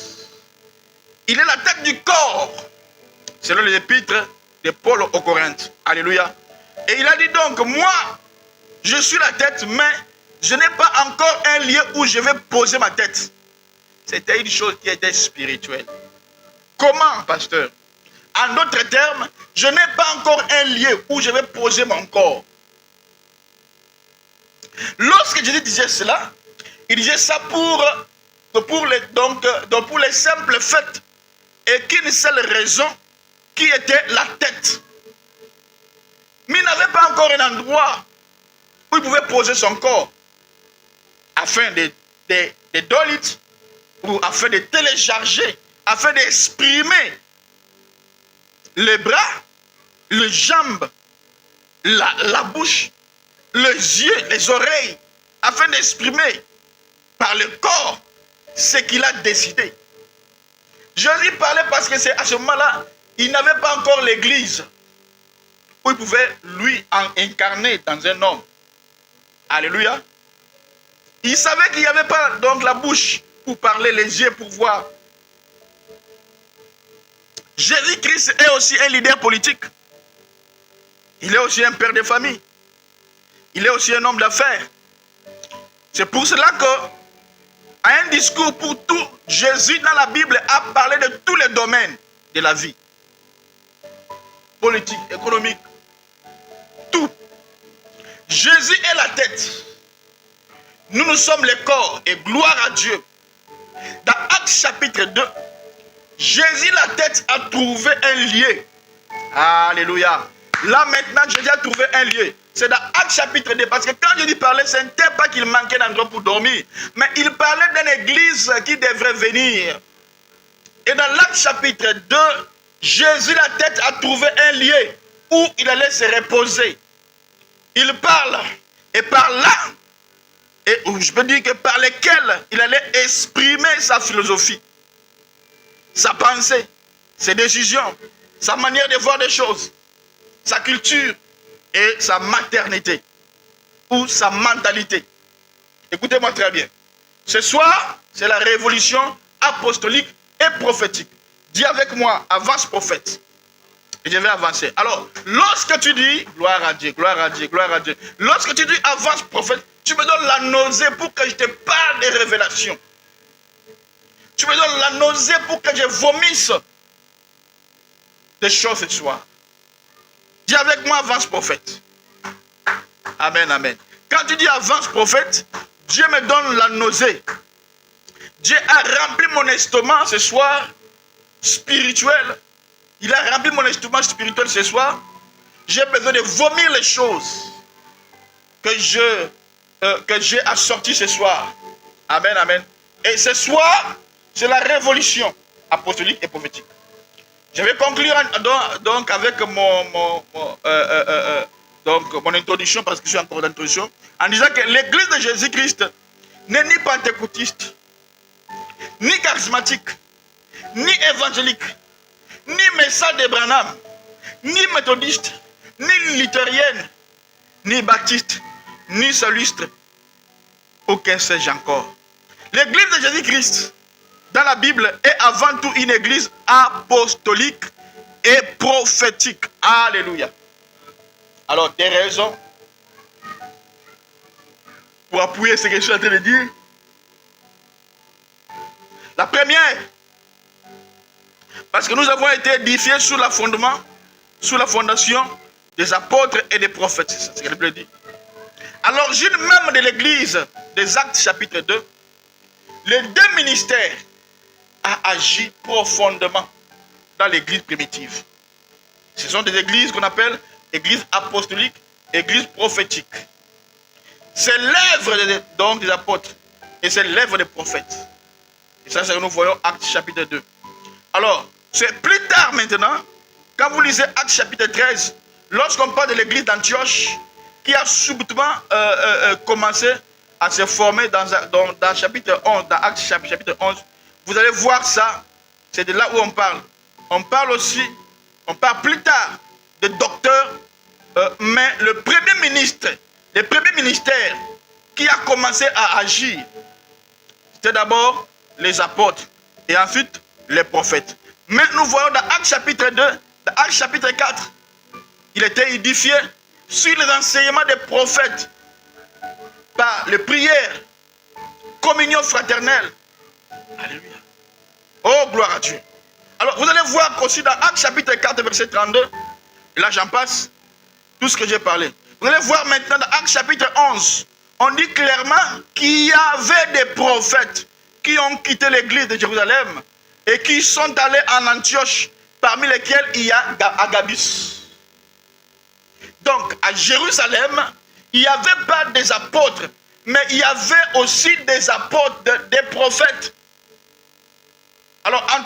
Il est la tête du corps. Selon les épîtres de Paul aux Corinthes. Alléluia. Et il a dit donc, moi, je suis la tête, mais je n'ai pas encore un lieu où je vais poser ma tête. C'était une chose qui était spirituelle. Comment, pasteur? En d'autres termes, je n'ai pas encore un lieu où je vais poser mon corps. Lorsque Jésus disait cela, il disait ça pour les simples faits et qu'une seule raison qui était la tête. Mais il n'avait pas encore un endroit où il pouvait poser son corps afin de dolite ou afin de télécharger, afin d'exprimer les bras, les jambes, la bouche, les yeux, les oreilles, afin d'exprimer par le corps ce qu'il a décidé. Jésus parlait parce que c'est à ce moment-là, il n'avait pas encore l'église où il pouvait lui incarner dans un homme. Alléluia. Il savait qu'il n'y avait pas donc la bouche pour parler, les yeux pour voir. Jésus-Christ est aussi un leader politique. Il est aussi un père de famille. Il est aussi un homme d'affaires. C'est pour cela que, à un discours pour tout, Jésus dans la Bible a parlé de tous les domaines de la vie. Politique, économique, tout. Jésus est la tête. Nous sommes le corps et gloire à Dieu. Dans Actes chapitre 2, Jésus la tête a trouvé un lieu. Alléluia. Là maintenant, Jésus a trouvé un lieu. C'est dans Actes chapitre 2. Parce que quand Jésus parlait, ce n'était pas qu'il manquait d'un endroit pour dormir. Mais il parlait d'une église qui devrait venir. Et dans l'Acte chapitre 2, Jésus la tête a trouvé un lieu où il allait se reposer. Il parle. Et par là, et je peux dire que par lesquels il allait exprimer sa philosophie, sa pensée, ses décisions, sa manière de voir des choses, sa culture et sa maternité ou sa mentalité. Écoutez-moi très bien. Ce soir, c'est la révolution apostolique et prophétique. Dis avec moi, avance prophète. Et je vais avancer. Alors, lorsque tu dis, gloire à Dieu, gloire à Dieu, gloire à Dieu. Lorsque tu dis avance prophète, tu me donnes la nausée pour que je te parle des révélations. Tu me donnes la nausée pour que je vomisse des choses ce soir. Dis avec moi, avance prophète. Amen, amen. Quand tu dis avance prophète, Dieu me donne la nausée. Dieu a rempli mon estomac ce soir, spirituel. Il a rempli mon estomac spirituel ce soir. J'ai besoin de vomir les choses que je que j'ai assorti ce soir. Amen, amen. Et ce soir, c'est la révolution apostolique et prophétique. Je vais conclure donc avec mon introduction, parce que je suis encore d'introduction, en disant que l'église de Jésus-Christ n'est ni pentecôtiste, ni charismatique, ni évangélique, ni message de Branham, ni méthodiste, ni luthérienne, ni baptiste, ni soliste, aucun sais-je encore. L'église de Jésus-Christ, dans la Bible, est avant tout une église apostolique et prophétique. Alléluia. Alors, des raisons pour appuyer ce que je suis en train de dire. La première, parce que nous avons été édifiés sous la fondation des apôtres et des prophètes. C'est ce que la Bible dit. À l'origine même de l'église des Actes chapitre 2, les deux ministères ont agi profondément dans l'église primitive. Ce sont des églises qu'on appelle église apostolique, église prophétique. C'est l'œuvre donc des apôtres et c'est l'œuvre des prophètes. Et ça, c'est ce que nous voyons Actes chapitre 2. Alors, c'est plus tard maintenant, quand vous lisez Actes chapitre 13, lorsqu'on parle de l'église d'Antioche, qui a subitement commencé à se former dans chapitre 11, dans Actes chapitre 11, vous allez voir ça, c'est de là où on parle. On parle aussi, on parle plus tard de docteurs, mais le premier ministère qui a commencé à agir, c'était d'abord les apôtres et ensuite les prophètes. Mais nous voyons dans Actes chapitre 2, dans Actes chapitre 4, il était édifié sur les enseignements des prophètes par les prières, communion fraternelle. Alléluia. Oh, gloire à Dieu. Alors, vous allez voir qu'aussi dans Actes chapitre 4, verset 32, et là j'en passe, tout ce que j'ai parlé. Vous allez voir maintenant dans Actes chapitre 11, on dit clairement qu'il y avait des prophètes qui ont quitté l'église de Jérusalem et qui sont allés en Antioche, parmi lesquels il y a Agabus. Donc, à Jérusalem, il n'y avait pas des apôtres, mais il y avait aussi des apôtres, des prophètes. Alors, en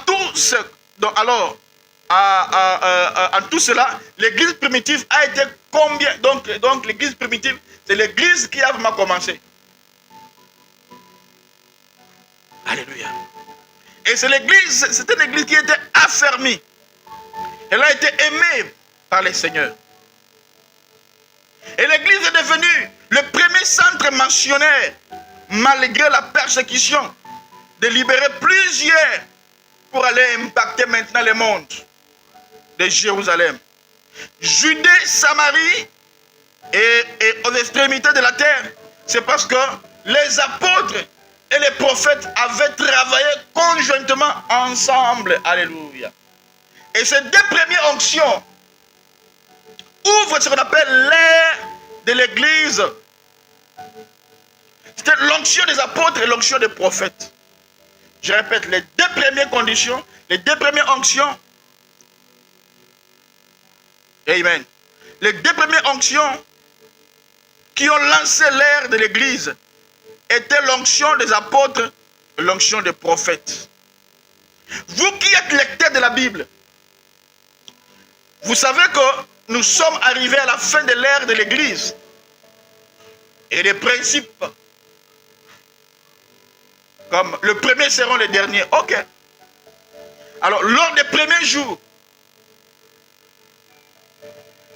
tout cela, l'église primitive a été combien? Donc l'église primitive, c'est l'église qui a vraiment commencé. Alléluia. Et c'est l'église, c'était une église qui était affermie. Elle a été aimée par les seigneurs. Et l'église est devenue le premier centre missionnaire, malgré la persécution, de libérer plusieurs pour aller impacter maintenant le monde de Jérusalem. Judée, Samarie et aux extrémités de la terre. C'est parce que les apôtres et les prophètes avaient travaillé conjointement ensemble. Alléluia. Et ces deux premières onctions ouvrent ce qu'on appelle l'ère de l'église. C'était l'onction des apôtres et l'onction des prophètes. Je répète, les deux premières conditions, les deux premières onctions. Amen. Les deux premières onctions qui ont lancé l'ère de l'église étaient l'onction des apôtres et l'onction des prophètes. Vous qui êtes lecteurs de la Bible, vous savez que nous sommes arrivés à la fin de l'ère de l'église. Et les principes, comme le premier seront les derniers. Ok. Alors, lors des premiers jours,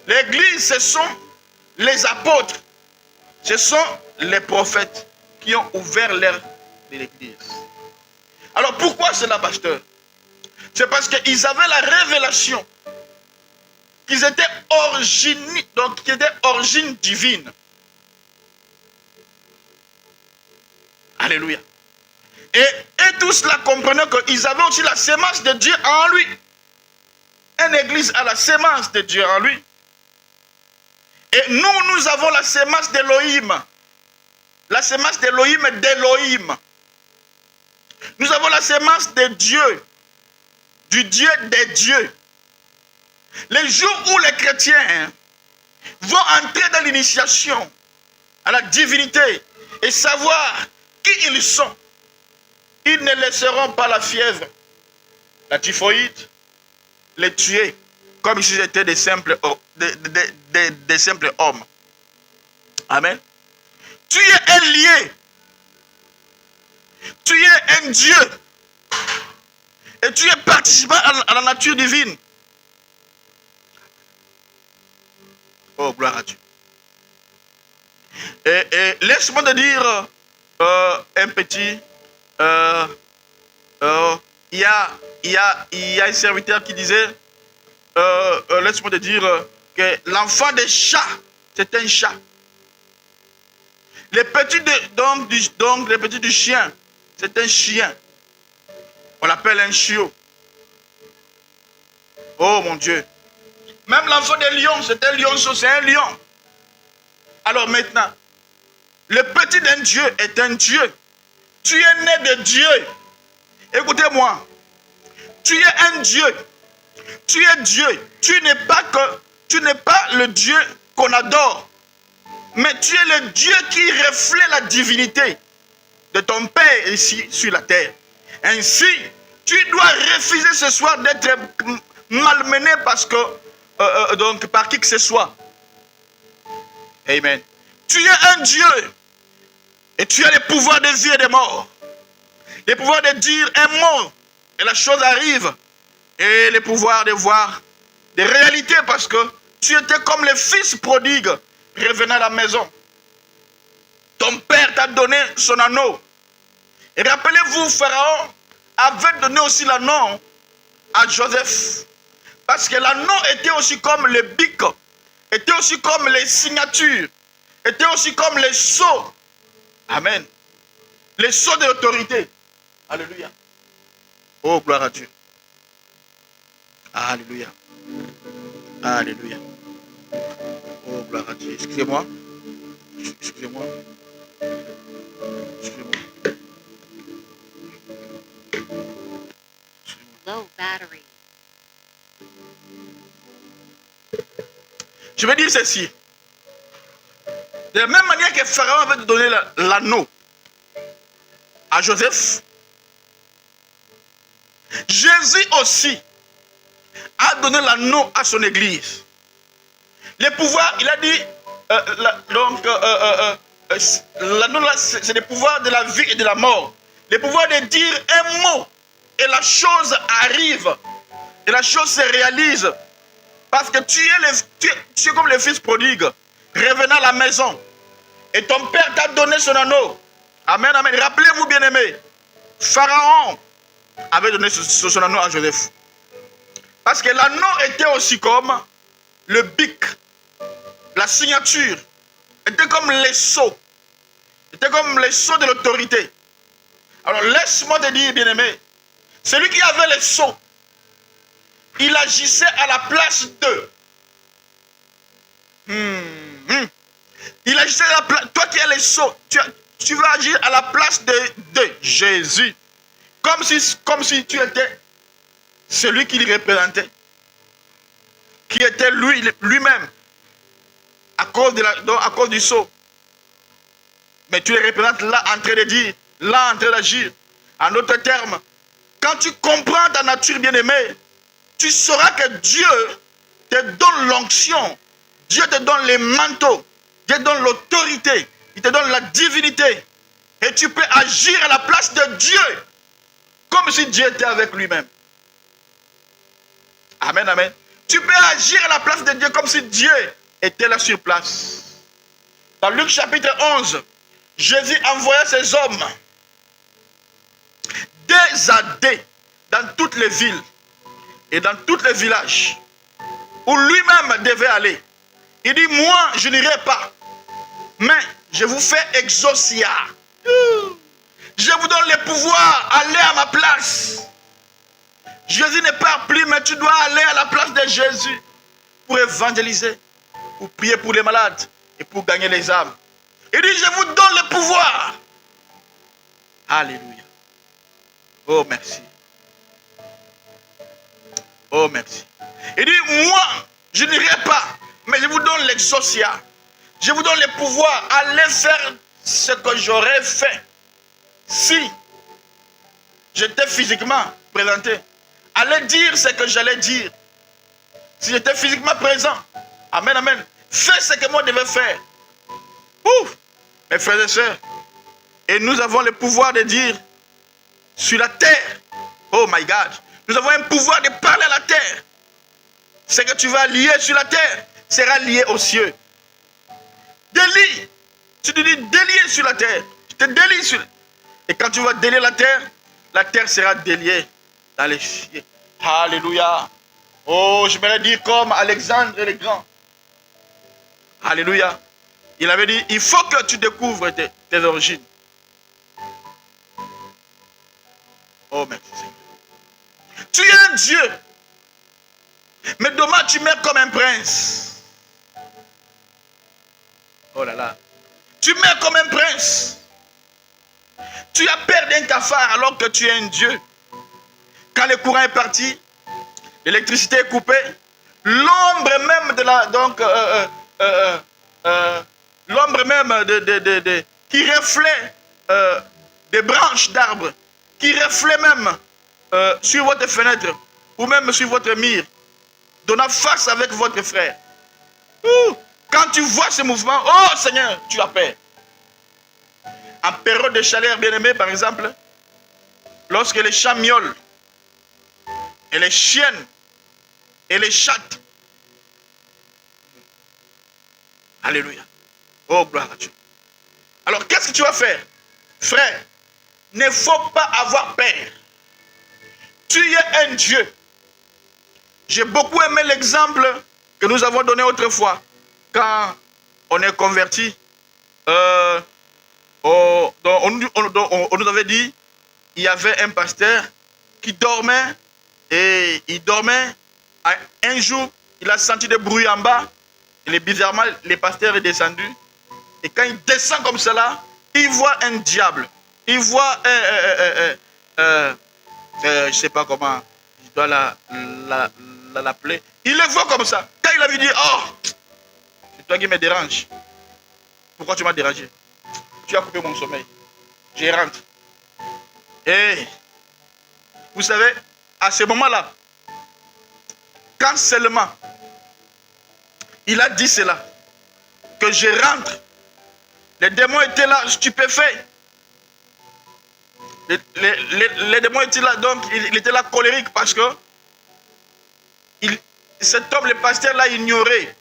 l'église, ce sont les apôtres, ce sont les prophètes qui ont ouvert l'ère de l'église. Alors, pourquoi cela, pasteur? C'est parce qu'ils avaient la révélation qu'ils étaient origine divine. Alléluia. Et tout cela comprenait qu'ils avaient aussi la sémence de Dieu en lui. Une église a la sémence de Dieu en lui. Et nous avons la sémence d'Élohim. La sémence d'Élohim. Nous avons la sémence de Dieu. Du Dieu des dieux. Les jours où les chrétiens vont entrer dans l'initiation à la divinité et savoir qui ils sont. Ils ne laisseront pas la fièvre, la typhoïde, les tuer, comme si c'était des simples hommes. Amen. Tu es un lié. Tu es un Dieu. Et tu es participant à la nature divine. Oh, gloire à Dieu. Et laisse-moi te dire un petit... il y a un serviteur qui disait, laisse-moi te dire que l'enfant des chats, c'est un chat. Les petits les petits du chien, c'est un chien. On l'appelle un chiot. Oh mon Dieu. Même l'enfant des lions, c'est un lionceau, c'est un lion. Alors maintenant, le petit d'un Dieu est un Dieu. Tu es né de Dieu. Écoutez-moi. Tu es un Dieu. Tu es Dieu. Tu n'es pas le Dieu qu'on adore. Mais tu es le Dieu qui reflète la divinité de ton Père ici sur la terre. Ainsi, tu dois refuser ce soir d'être malmené donc par qui que ce soit. Amen. Tu es un Dieu et tu as le pouvoir de vie et de mort. Le pouvoir de dire un mot et la chose arrive. Et le pouvoir de voir des réalités parce que tu étais comme le fils prodigue revenant à la maison. Ton père t'a donné son anneau. Et rappelez-vous, Pharaon avait donné aussi l'anneau à Joseph. Parce que l'anneau était aussi comme le bic, était aussi comme les signatures, était aussi comme les sceaux. Amen. Les sceaux de l'autorité. Alléluia. Oh, gloire à Dieu. Alléluia. Alléluia. Oh, gloire à Dieu. Excusez-moi. Excusez-moi. Excusez-moi. Low battery. Je vais dire ceci. De la même manière que Pharaon avait donné l'anneau à Joseph, Jésus aussi a donné l'anneau à son église. Le pouvoir, il a dit, l'anneau là, c'est le pouvoir de la vie et de la mort. Le pouvoir de dire un mot et la chose arrive. Et la chose se réalise. Parce que tu es comme le fils prodigue, revenant à la maison. Et ton père t'a donné son anneau. Amen, amen. Rappelez-vous, bien-aimés, Pharaon avait donné son anneau à Joseph. Parce que l'anneau était aussi comme le bic, la signature, était comme les sceaux. Était comme les sceaux de l'autorité. Alors laisse-moi te dire, bien-aimé, celui qui avait les sceaux, il agissait à la place d'eux. Il agissait à la place. Toi qui as les sceaux, tu vas agir à la place de Jésus. Comme si tu étais celui qui le représentait. Qui était lui-même. À cause du sceau. Mais tu le représentes là en train de dire, là en train d'agir. En d'autres termes, quand tu comprends ta nature bien-aimée, tu sauras que Dieu te donne l'onction. Dieu te donne les manteaux. Dieu te donne l'autorité. Il te donne la divinité. Et tu peux agir à la place de Dieu. Comme si Dieu était avec lui-même. Amen, amen. Tu peux agir à la place de Dieu comme si Dieu était là sur place. Dans Luc chapitre 11, Jésus envoya ses hommes des à des dans toutes les villes et dans tous les villages où lui-même devait aller. Il dit, moi, je n'irai pas, mais je vous fais exaucia. Je vous donne le pouvoir, allez à ma place. Jésus ne part plus, mais tu dois aller à la place de Jésus pour évangéliser, pour prier pour les malades et pour gagner les âmes. Il dit, je vous donne le pouvoir. Alléluia. Oh, merci. Oh, merci. Il dit, moi, je n'irai pas, mais je vous donne l'exaucia. Je vous donne le pouvoir. Allez faire ce que j'aurais fait si j'étais physiquement présenté. Allez dire ce que j'allais dire si j'étais physiquement présent. Amen, amen. Fais ce que moi devais faire. Ouf, mes frères et sœurs. Et nous avons le pouvoir de dire sur la terre. Oh my God. Nous avons un pouvoir de parler à la terre. Ce que tu vas lier sur la terre sera lié aux cieux. Délie. Tu te dis délier sur la terre. Tu te délies sur. Et quand tu vas délier la terre sera déliée dans les cieux. Alléluia. Oh, je vais dire comme Alexandre le Grand. Alléluia. Il avait dit, il faut que tu découvres tes origines. Oh, merci Seigneur. Tu es un Dieu. Mais demain, tu meurs comme un prince. Oh là là. Tu meurs comme un prince. Tu as peur d'un cafard alors que tu es un Dieu. Quand le courant est parti, l'électricité est coupée, l'ombre même de la... Donc, l'ombre même qui reflète des branches d'arbres, qui reflète même sur votre fenêtre ou même sur votre mur, donnant face avec votre frère. Quand tu vois ce mouvement, oh Seigneur, tu as peur. En période de chaleur, bien-aimé, par exemple, lorsque les chats miaulent, et les chiennes, et les chattes, alléluia. Oh, gloire à Dieu. Alors, qu'est-ce que tu vas faire? Frère, il ne faut pas avoir peur. Tu es un Dieu. J'ai beaucoup aimé l'exemple que nous avons donné autrefois, quand on est converti. On nous avait dit, il y avait un pasteur qui dormait, et il dormait. Un jour, il a senti des bruits en bas, et bizarrement, le pasteur est descendu. Et quand il descend comme cela, il voit un diable. Il voit je ne sais pas comment je dois l'appeler. Il le voit comme ça. Quand il a vu dire, oh, c'est toi qui me dérange. Pourquoi tu m'as dérangé? Tu as coupé mon sommeil. Je rentre. Et vous savez, à ce moment-là, quand seulement il a dit cela, que je rentre, les démons étaient là, stupéfaits. Les démons étaient là, donc il était là colérique parce que cet homme, le pasteur, l'a ignoré.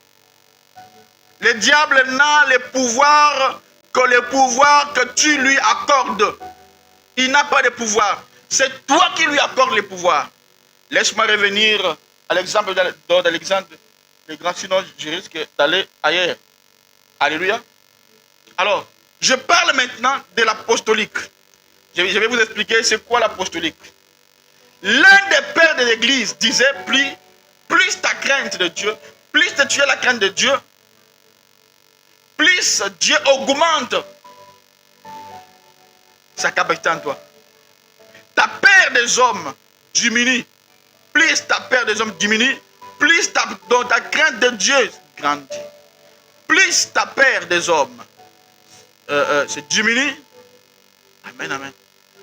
Le diable n'a le pouvoir que tu lui accordes. Il n'a pas de pouvoir. C'est toi qui lui accordes le pouvoir. Laisse-moi revenir à l'exemple d'Alexandre le Grand, sinon je risque d'aller ailleurs. Alléluia. Alors, je parle maintenant de l'apostolique. Je vais vous expliquer c'est quoi l'apostolique. L'un des pères de l'église disait, plus ta crainte de Dieu, plus tu as la crainte de Dieu, plus Dieu augmente sa capacité en toi. Ta peur des hommes diminue. Plus ta peur des hommes diminue, plus ta crainte de Dieu grandit. Plus ta peur des hommes se diminue. Amen, amen.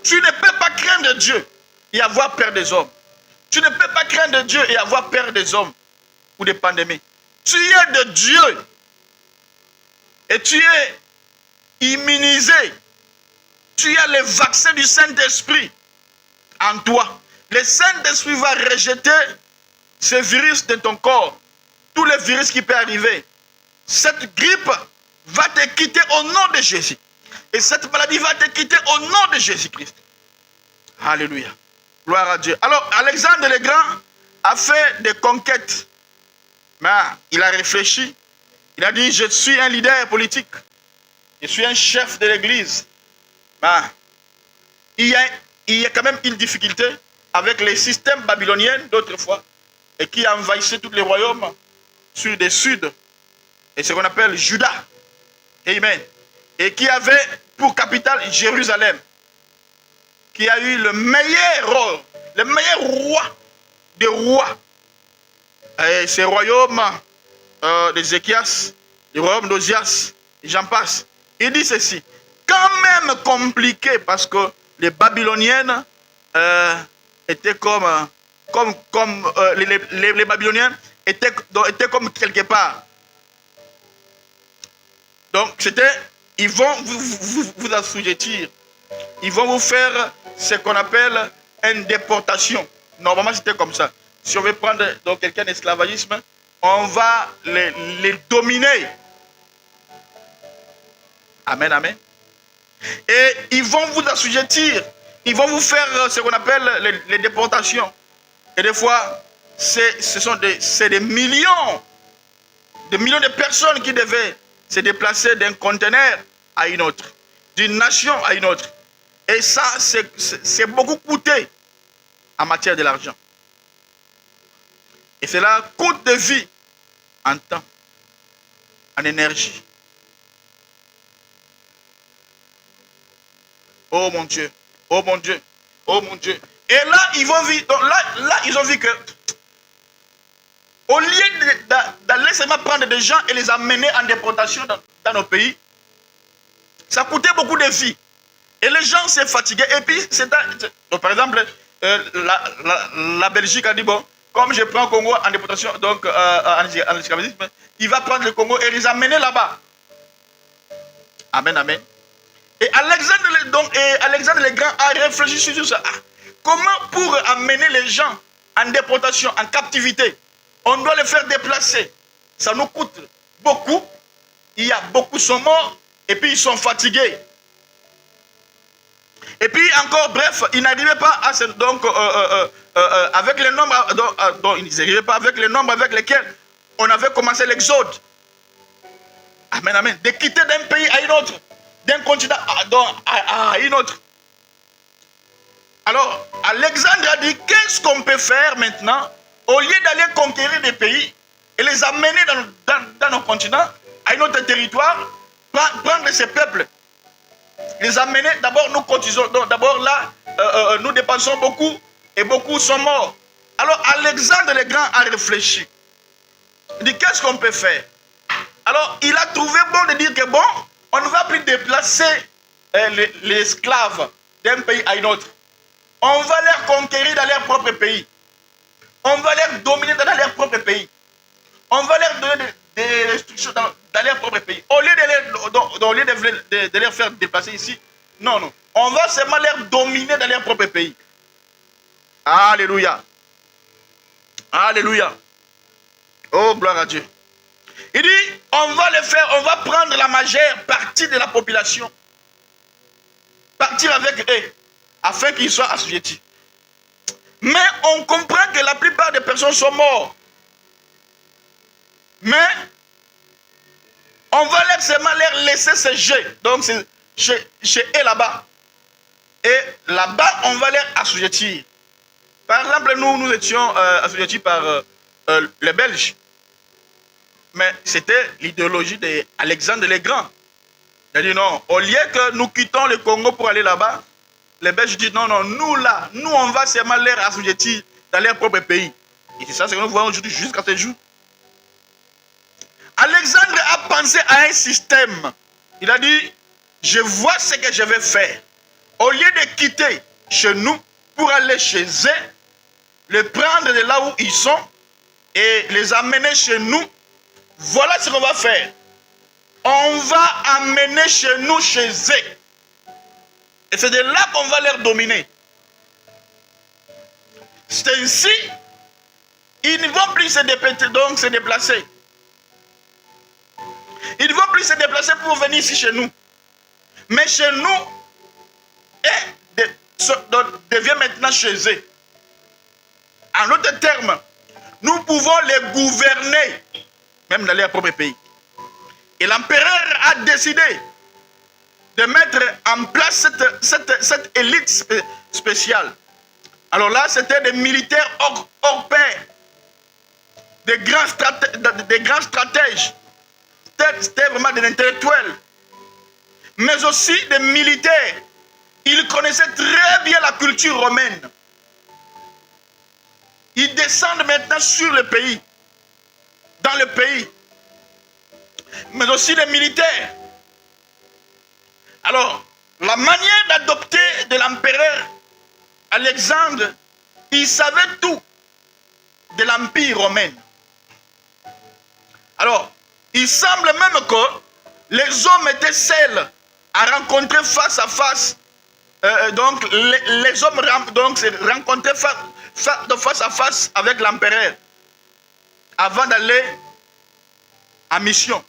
Tu ne peux pas craindre Dieu et avoir peur des hommes. Tu ne peux pas craindre Dieu et avoir peur des hommes ou des pandémies. Tu es de Dieu et tu es immunisé. Tu as le vaccin du Saint-Esprit en toi. Le Saint-Esprit va rejeter ce virus de ton corps. Tous les virus qui peuvent arriver. Cette grippe va te quitter au nom de Jésus. Et cette maladie va te quitter au nom de Jésus-Christ. Alléluia. Gloire à Dieu. Alors, Alexandre le Grand a fait des conquêtes. Mais il a réfléchi. Il a dit, je suis un leader politique. Je suis un chef de l'église. Mais il y a quand même une difficulté avec les systèmes babyloniens d'autrefois et qui envahissaient tous les royaumes sur des sud et ce qu'on appelle Juda. Amen. Et qui avait pour capitale Jérusalem, qui a eu le meilleur roi des rois. Et ces royaumes d'Ézéchias, les royaumes d'Ozias, et j'en passe. Il dit ceci, quand même compliqué parce que les Babyloniennes étaient les Babyloniens étaient comme quelque part. Donc c'était, ils vont vous assujettir. Ils vont vous faire ce qu'on appelle une déportation. Normalement c'était comme ça. Si on veut prendre donc quelqu'un d'esclavagisme, on va les dominer. Amen, amen. Et ils vont vous assujettir. Ils vont vous faire ce qu'on appelle les déportations. Et des fois, c'est des millions de personnes qui devaient se déplacer d'un conteneur à une autre, d'une nation à une autre. Et ça, c'est beaucoup coûté en matière de l'argent. Et cela coûte de vie en temps, en énergie. Oh mon Dieu, oh mon Dieu, oh mon Dieu. Et là, ils vont vivre. Donc là, ils ont vu que au lieu d'aller seulement prendre des gens et les amener en déportation dans nos pays, ça coûtait beaucoup de vie. Et les gens s'est fatigués. Et puis, donc, par exemple, la Belgique a dit, bon, comme je prends le Congo en déportation, donc en esclavagisme, il va prendre le Congo et les amener là-bas. Amen, amen. Et Alexandre le Grand a réfléchi sur ça. Comment pour amener les gens en déportation, en captivité, on doit les faire déplacer. Ça nous coûte beaucoup. Il y a beaucoup qui sont morts et puis ils sont fatigués. Et puis encore, bref, ils n'arrivaient pas à avec les nombres, ils n'arrivaient pas avec les nombres avec lesquels on avait commencé l'exode. Amen, amen. De quitter d'un pays à un autre, d'un continent à un autre. Alors, Alexandre a dit, qu'est-ce qu'on peut faire maintenant, au lieu d'aller conquérir des pays et les amener dans nos continents, à un autre territoire, prendre ces peuples, les amener, d'abord nous cotisons, d'abord là, nous dépensons beaucoup et beaucoup sont morts. Alors Alexandre le Grand a réfléchi. Il dit, qu'est-ce qu'on peut faire? Alors il a trouvé bon de dire que bon, on ne va plus déplacer les esclaves d'un pays à un autre. On va les conquérir dans leur propre pays. On va les dominer dans leur propre pays. On va leur donner des restrictions dans leur propre pays. Au lieu de les faire déplacer ici, non, non. On va seulement les dominer dans leur propre pays. Alléluia. Alléluia. Oh, gloire à Dieu. Il dit, on va prendre la majeure partie de la population. Partir avec eux, afin qu'ils soient assujettis. Mais on comprend que la plupart des personnes sont mortes. Mais on va seulement leur laisser se jeter. Donc c'est chez eux là-bas. Et là-bas, on va les assujettir. Par exemple, nous étions assujettis par les Belges. Mais c'était l'idéologie d'Alexandre le Grand. Il a dit non, au lieu que nous quittons le Congo pour aller là-bas, les Belges disent non, non, nous on va seulement les assujettir dans leur propre pays. Et c'est ça ce que nous voyons aujourd'hui jusqu'à ce jour. Alexandre a pensé à un système. Il a dit, je vois ce que je vais faire. Au lieu de quitter chez nous pour aller chez eux, les prendre de là où ils sont et les amener chez nous, voilà ce qu'on va faire. On va amener chez nous, chez eux. Et c'est de là qu'on va les dominer. C'est ainsi, ils ne vont plus se déplacer. Ils ne vont plus se déplacer pour venir ici chez nous. Mais chez nous, devient maintenant chez eux. En d'autres termes, nous pouvons les gouverner, même dans leur propre pays. Et l'empereur a décidé de mettre en place cette élite spéciale. Alors là, c'était des militaires hors pair, des grands stratèges. C'était vraiment des intellectuels, mais aussi des militaires. Ils connaissaient très bien la culture romaine. Ils descendent maintenant sur le pays, dans le pays, mais aussi des militaires. Alors, la manière d'adopter de l'empereur Alexandre, il savait tout de l'Empire romain. Alors, il semble même que les hommes étaient seuls à rencontrer face à face. Donc, les hommes se rencontraient face à face avec l'empereur avant d'aller en mission.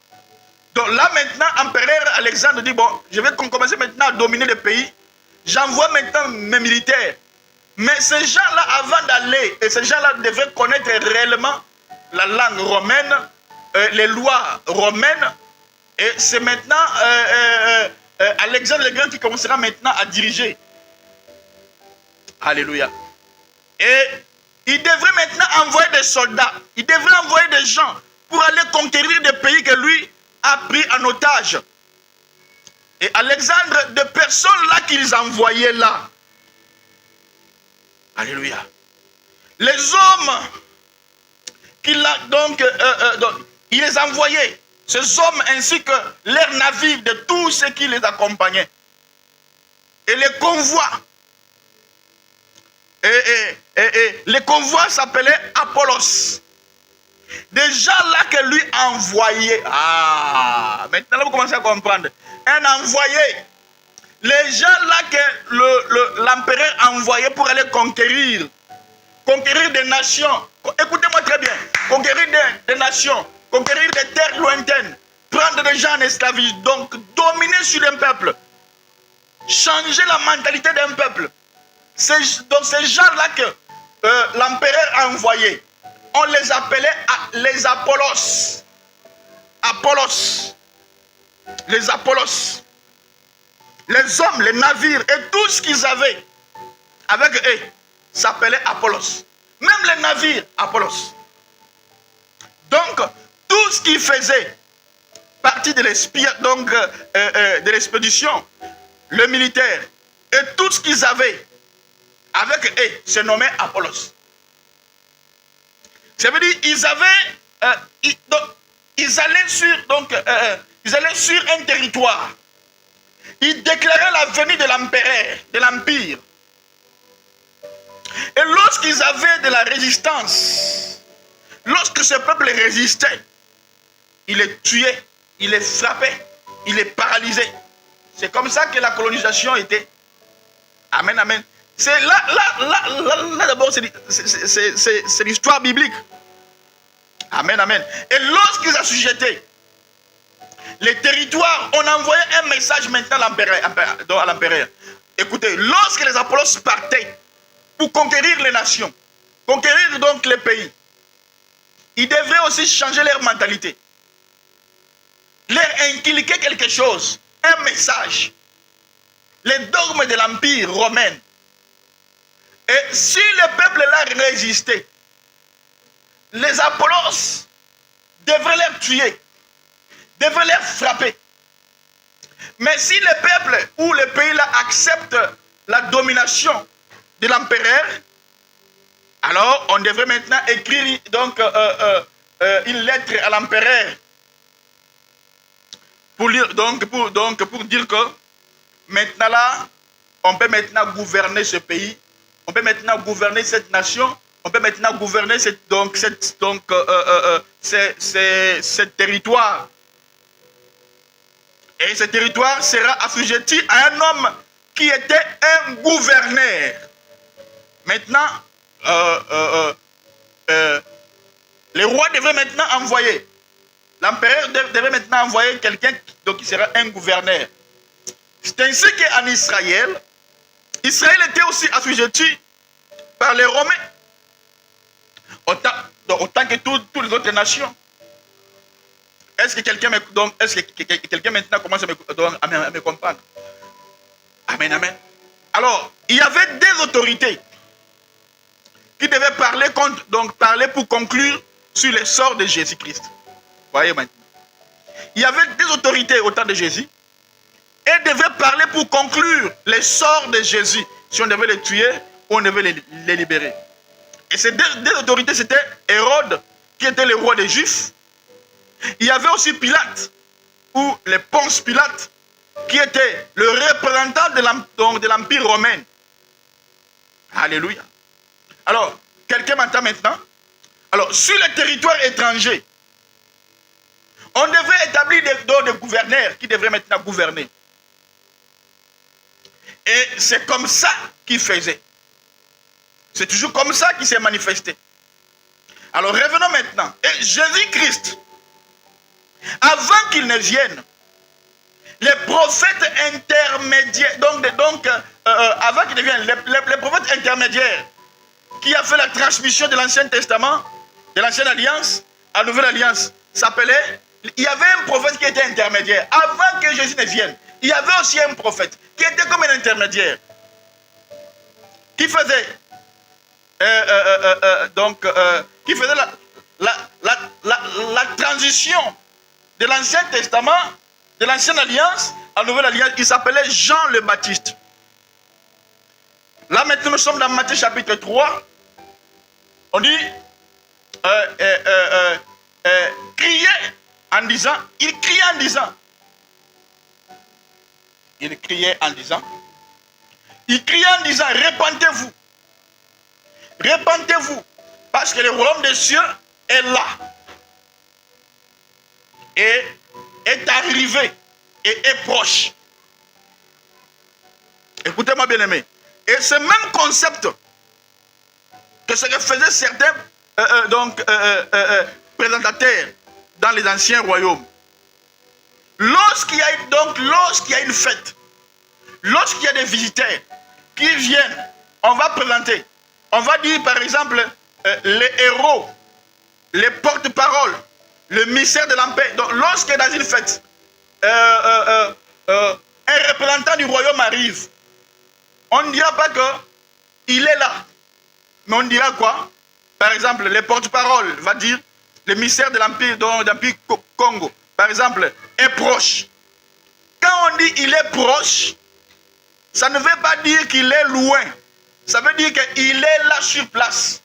Donc là maintenant, empereur Alexandre dit, bon, je vais commencer maintenant à dominer le pays. J'envoie maintenant mes militaires. Mais ces gens-là, avant d'aller, et ces gens-là devaient connaître réellement la langue romaine, les lois romaines. Et c'est maintenant Alexandre le Grand qui commencera maintenant à diriger. Alléluia. Et il devrait maintenant envoyer des soldats. Il devrait envoyer des gens pour aller conquérir des pays que lui a pris en otage. Et Alexandre, de personnes là qu'ils envoyaient là. Alléluia. Les hommes qu'il a donc il les envoyait. Ces hommes ainsi que leurs navires de tous ceux qui les accompagnaient. Et les convois. Et les convois s'appelaient Apollos. Des gens là que lui envoyait. Ah, maintenant là vous commencez à comprendre. Un envoyé. Les gens là que l'empereur envoyait pour aller conquérir. Conquérir des nations. Écoutez-moi très bien. Conquérir des nations. Conquérir des terres lointaines. Prendre des gens en esclavage. Donc dominer sur un peuple. Changer la mentalité d'un peuple. Donc ces gens-là que l'empereur a envoyés, on les appelait les Apollos. Apollos. Les Apollos. Les hommes, les navires et tout ce qu'ils avaient avec eux s'appelait Apollos. Même les navires, Apollos. Donc, tout ce qui faisait partie de l'expédition, le militaire et tout ce qu'ils avaient avec eux se nommait Apollos. Ça veut dire ils avaient, ils allaient sur un territoire. Ils déclaraient la venue de l'empereur, de l'empire. Et lorsqu'ils avaient de la résistance, lorsque ce peuple résistait, il les tuait, il les frappait, il les paralysait. C'est comme ça que la colonisation était. Amen, amen. C'est là d'abord, c'est l'histoire biblique. Amen, amen. Et lorsqu'ils assujettaient les territoires, on envoyait un message maintenant à l'empereur. Écoutez, lorsque les Apollos partaient pour conquérir les nations, conquérir donc les pays, ils devaient aussi changer leur mentalité. Leur inculquer quelque chose, un message. Les dogmes de l'Empire romain. Et si le peuple là résistait, les Apollos devraient les tuer, devraient les frapper. Mais si le peuple ou le pays là accepte la domination de l'empereur, alors on devrait maintenant écrire donc une lettre à l'empereur pour dire que maintenant là, on peut maintenant gouverner ce pays, on peut maintenant gouverner cette nation, on peut maintenant gouverner ce territoire. Et ce territoire sera assujetti à un homme qui était un gouverneur. Maintenant, le roi devait maintenant envoyer, l'empereur devait maintenant envoyer quelqu'un qui sera un gouverneur. C'est ainsi qu'en Israël, Israël était aussi assujetti par les Romains, autant que toutes les autres nations. Est-ce que quelqu'un maintenant commence à me comprendre? Amen, amen. Alors, il y avait des autorités qui devaient parler pour conclure sur le sort de Jésus-Christ. Voyez maintenant. Il y avait des autorités au temps de Jésus et devaient parler pour conclure le sort de Jésus. Si on devait les tuer ou on devait les libérer. Et ces deux autorités, c'était Hérode, qui était le roi des Juifs. Il y avait aussi Pilate, ou les Ponce Pilate, qui était le représentant de l'Empire romain. Alléluia. Alors, quelqu'un m'entend maintenant? Alors, sur le territoire étranger, on devrait établir des gouverneurs qui devraient maintenant gouverner. Et c'est comme ça qu'il faisait. C'est toujours comme ça qu'il s'est manifesté. Alors revenons maintenant. Et Jésus-Christ, avant qu'il ne vienne, les prophètes intermédiaires, avant qu'il ne vienne, les prophètes intermédiaires qui a fait la transmission de l'Ancien Testament, de l'Ancienne Alliance à la Nouvelle Alliance, s'appelait, il y avait un prophète qui était intermédiaire. Avant que Jésus ne vienne, il y avait aussi un prophète qui était comme un intermédiaire, qui faisait la transition de l'Ancien Testament, de l'Ancienne Alliance à la Nouvelle Alliance. Il s'appelait Jean le Baptiste. Là maintenant nous sommes dans Matthieu chapitre 3. On dit crier en disant, il criait en disant, répentez-vous. Répentez-vous, parce que le royaume des cieux est là, et est arrivé, et est proche. Écoutez-moi bien aimé. Et ce même concept que ce que faisaient certains présentateurs dans les anciens royaumes. Lorsqu'il y a une fête, lorsqu'il y a des visiteurs qui viennent, on va présenter. On va dire par exemple les héros, les porte-paroles, le mystère de l'empire. Donc lorsque dans une fête, un représentant du royaume arrive, on ne dira pas qu'il est là. Mais on dira quoi? Par exemple, les porte-paroles va dire le mystère de l'empire Congo, par exemple, est proche. Quand on dit il est proche, ça ne veut pas dire qu'il est loin. Ça veut dire qu'il est là sur place.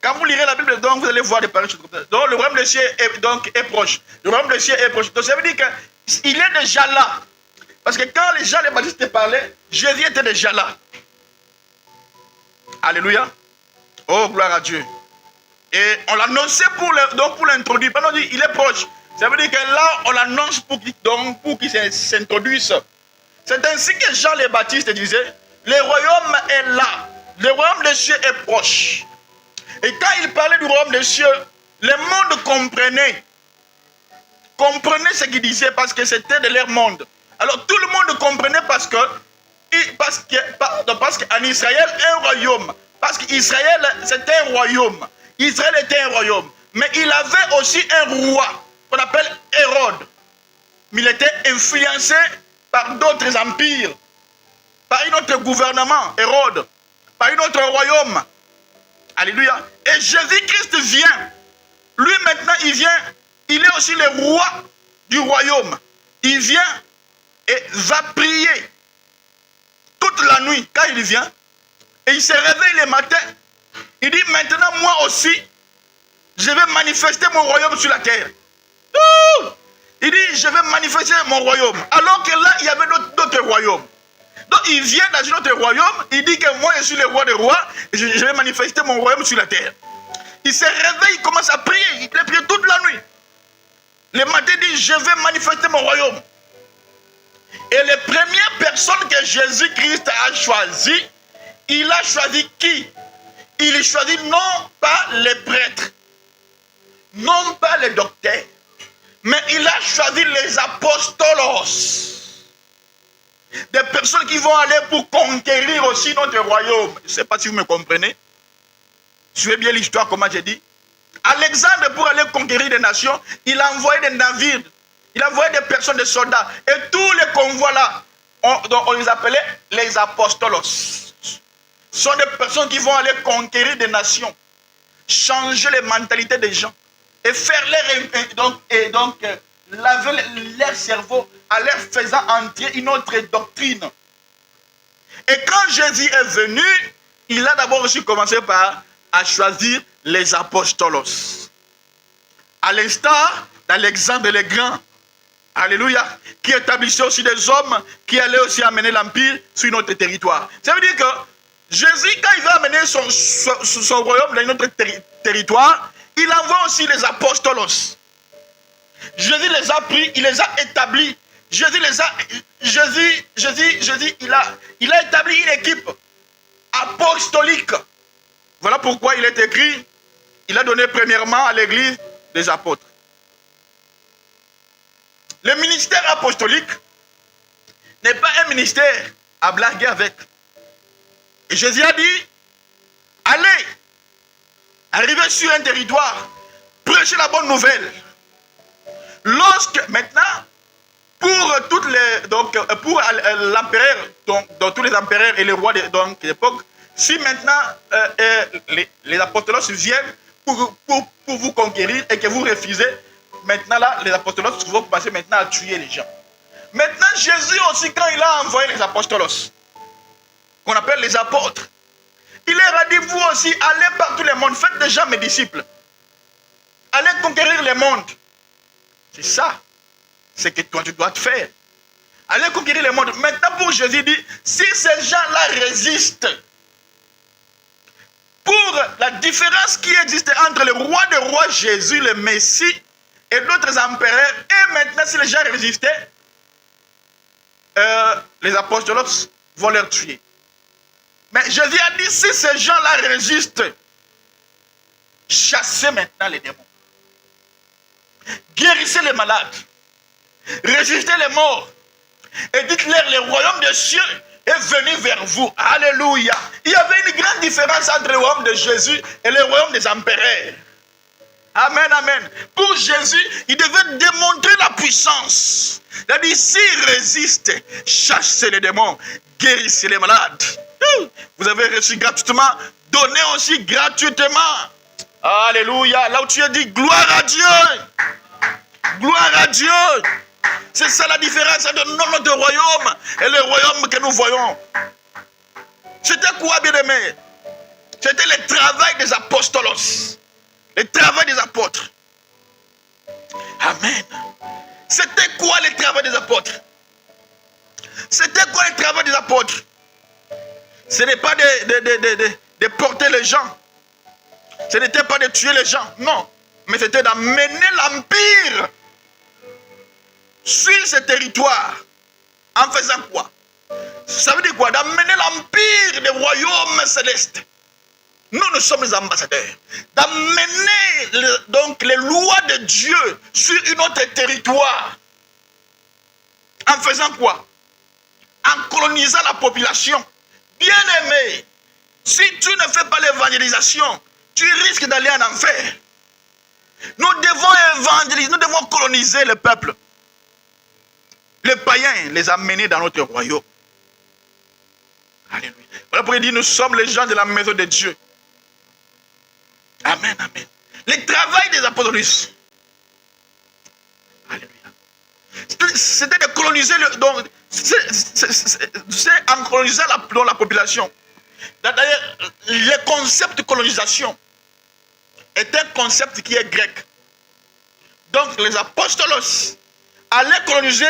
Quand vous lirez la Bible, donc, vous allez voir des paroles comme ça. Donc le royaume des cieux est proche. Le royaume des cieux est proche. Donc ça veut dire qu'il est déjà là. Parce que quand les gens, les baptistes parlaient, Jésus était déjà là. Alléluia. Oh, gloire à Dieu. Et on l'annonçait pour l'introduire. On dit, il est proche. Ça veut dire que là, on l'annonce pour qu'il s'introduise. C'est ainsi que Jean le Baptiste disait, le royaume est là. Le royaume des cieux est proche. Et quand il parlait du royaume des cieux, le monde comprenait. Comprenait ce qu'il disait parce que c'était de leur monde. Alors tout le monde comprenait parce qu'en Israël, un royaume. Parce qu'Israël, c'était un royaume. Israël était un royaume. Mais il avait aussi un roi qu'on appelle Hérode. Mais il était influencé par d'autres empires. Par un autre gouvernement, Hérode. Par un autre royaume. Alléluia. Et Jésus-Christ vient. Lui maintenant, il vient. Il est aussi le roi du royaume. Il vient et va prier toute la nuit quand il vient. Et il se réveille le matin. Il dit maintenant moi aussi, je vais manifester mon royaume sur la terre. Il dit je vais manifester mon royaume. Alors que là, il y avait d'autres royaumes. Donc il vient dans un autre royaume. Il dit que moi je suis le roi des rois. Et je vais manifester mon royaume sur la terre. Il se réveille, il commence à prier. Il a prié toute la nuit. Le matin, il dit je vais manifester mon royaume. Et les premières personnes que Jésus-Christ a choisies, il a choisi qui? Il choisit non pas les prêtres, non pas les docteurs, mais il a choisi les apostolos. Des personnes qui vont aller pour conquérir aussi notre royaume. Je ne sais pas si vous me comprenez. Suivez bien l'histoire, comment j'ai dit. Alexandre, pour aller conquérir des nations, il a envoyé des navires. Il a envoyé des personnes, des soldats. Et tous les convois là, on les appelait les apostolos. Ce sont des personnes qui vont aller conquérir des nations, changer les mentalités des gens et faire laver leur cerveau en leur faisant entrer une autre doctrine. Et quand Jésus est venu, il a d'abord aussi commencé à choisir les apostolos. À l'instar d'Alexandre le Grand, Alléluia. Qui établissait aussi des hommes qui allaient aussi amener l'empire sur notre territoire. Ça veut dire que Jésus, quand il va amener son royaume dans notre territoire, il envoie aussi les apostolos. Jésus les a pris, il les a établis. Jésus, il a établi une équipe apostolique. Voilà pourquoi il est écrit, il a donné premièrement à l'église des apôtres. Le ministère apostolique n'est pas un ministère à blaguer avec. Et Jésus a dit, allez, arrivez sur un territoire, prêchez la bonne nouvelle. Lorsque maintenant, pour l'empereur, donc tous les empereurs et les rois de l'époque, si maintenant les apôtres viennent pour vous conquérir et que vous refusez, maintenant là, les apôtres vont commencer maintenant à tuer les gens. Maintenant, Jésus aussi, quand il a envoyé les apôtres, qu'on appelle les apôtres, il leur a dit, vous aussi, allez par tout le monde, faites déjà mes disciples. Allez conquérir le monde. C'est ça, c'est que toi tu dois te faire. Allez conquérir le monde. Maintenant, pour Jésus dit, si ces gens-là résistent, pour la différence qui existe entre le roi des rois Jésus, le Messie, et d'autres empereurs, et maintenant, si les gens résistaient, les apôtres vont les tuer. Mais Jésus a dit, si ces gens-là résistent, chassez maintenant les démons. Guérissez les malades. Résistez les morts. Et dites-leur, le royaume des cieux est venu vers vous. Alléluia. Il y avait une grande différence entre le royaume de Jésus et le royaume des empereurs. Amen, amen. Pour Jésus, il devait démontrer la puissance. Il a dit, s'il résiste, chassez les démons, guérissez les malades. Vous avez reçu gratuitement, donnez aussi gratuitement. Alléluia. Là où tu as dit, gloire à Dieu. Gloire à Dieu. C'est ça la différence entre notre royaume et le royaume que nous voyons. C'était quoi, bien-aimé? C'était le travail des apostolos. Le travail des apôtres. Amen. C'était quoi le travail des apôtres? C'était quoi le travail des apôtres? Ce n'est pas de porter les gens. Ce n'était pas de tuer les gens. Non. Mais c'était d'amener l'empire sur ce territoire. En faisant quoi? Ça veut dire quoi? D'amener l'empire des royaumes célestes. Nous sommes les ambassadeurs. D'amener donc les lois de Dieu sur un autre territoire. En faisant quoi? En colonisant la population. Bien-aimé, si tu ne fais pas l'évangélisation, tu risques d'aller en enfer. Nous devons évangéliser, nous devons coloniser le peuple. Les païens les amener dans notre royaume. Alléluia. Voilà pourquoi il dit, nous sommes les gens de la maison de Dieu. Amen, amen. Le travail des apôtres. Alléluia. C'était de coloniser c'est en colonisant la population. D'ailleurs, le concept de colonisation est un concept qui est grec. Donc, les apostolos allaient coloniser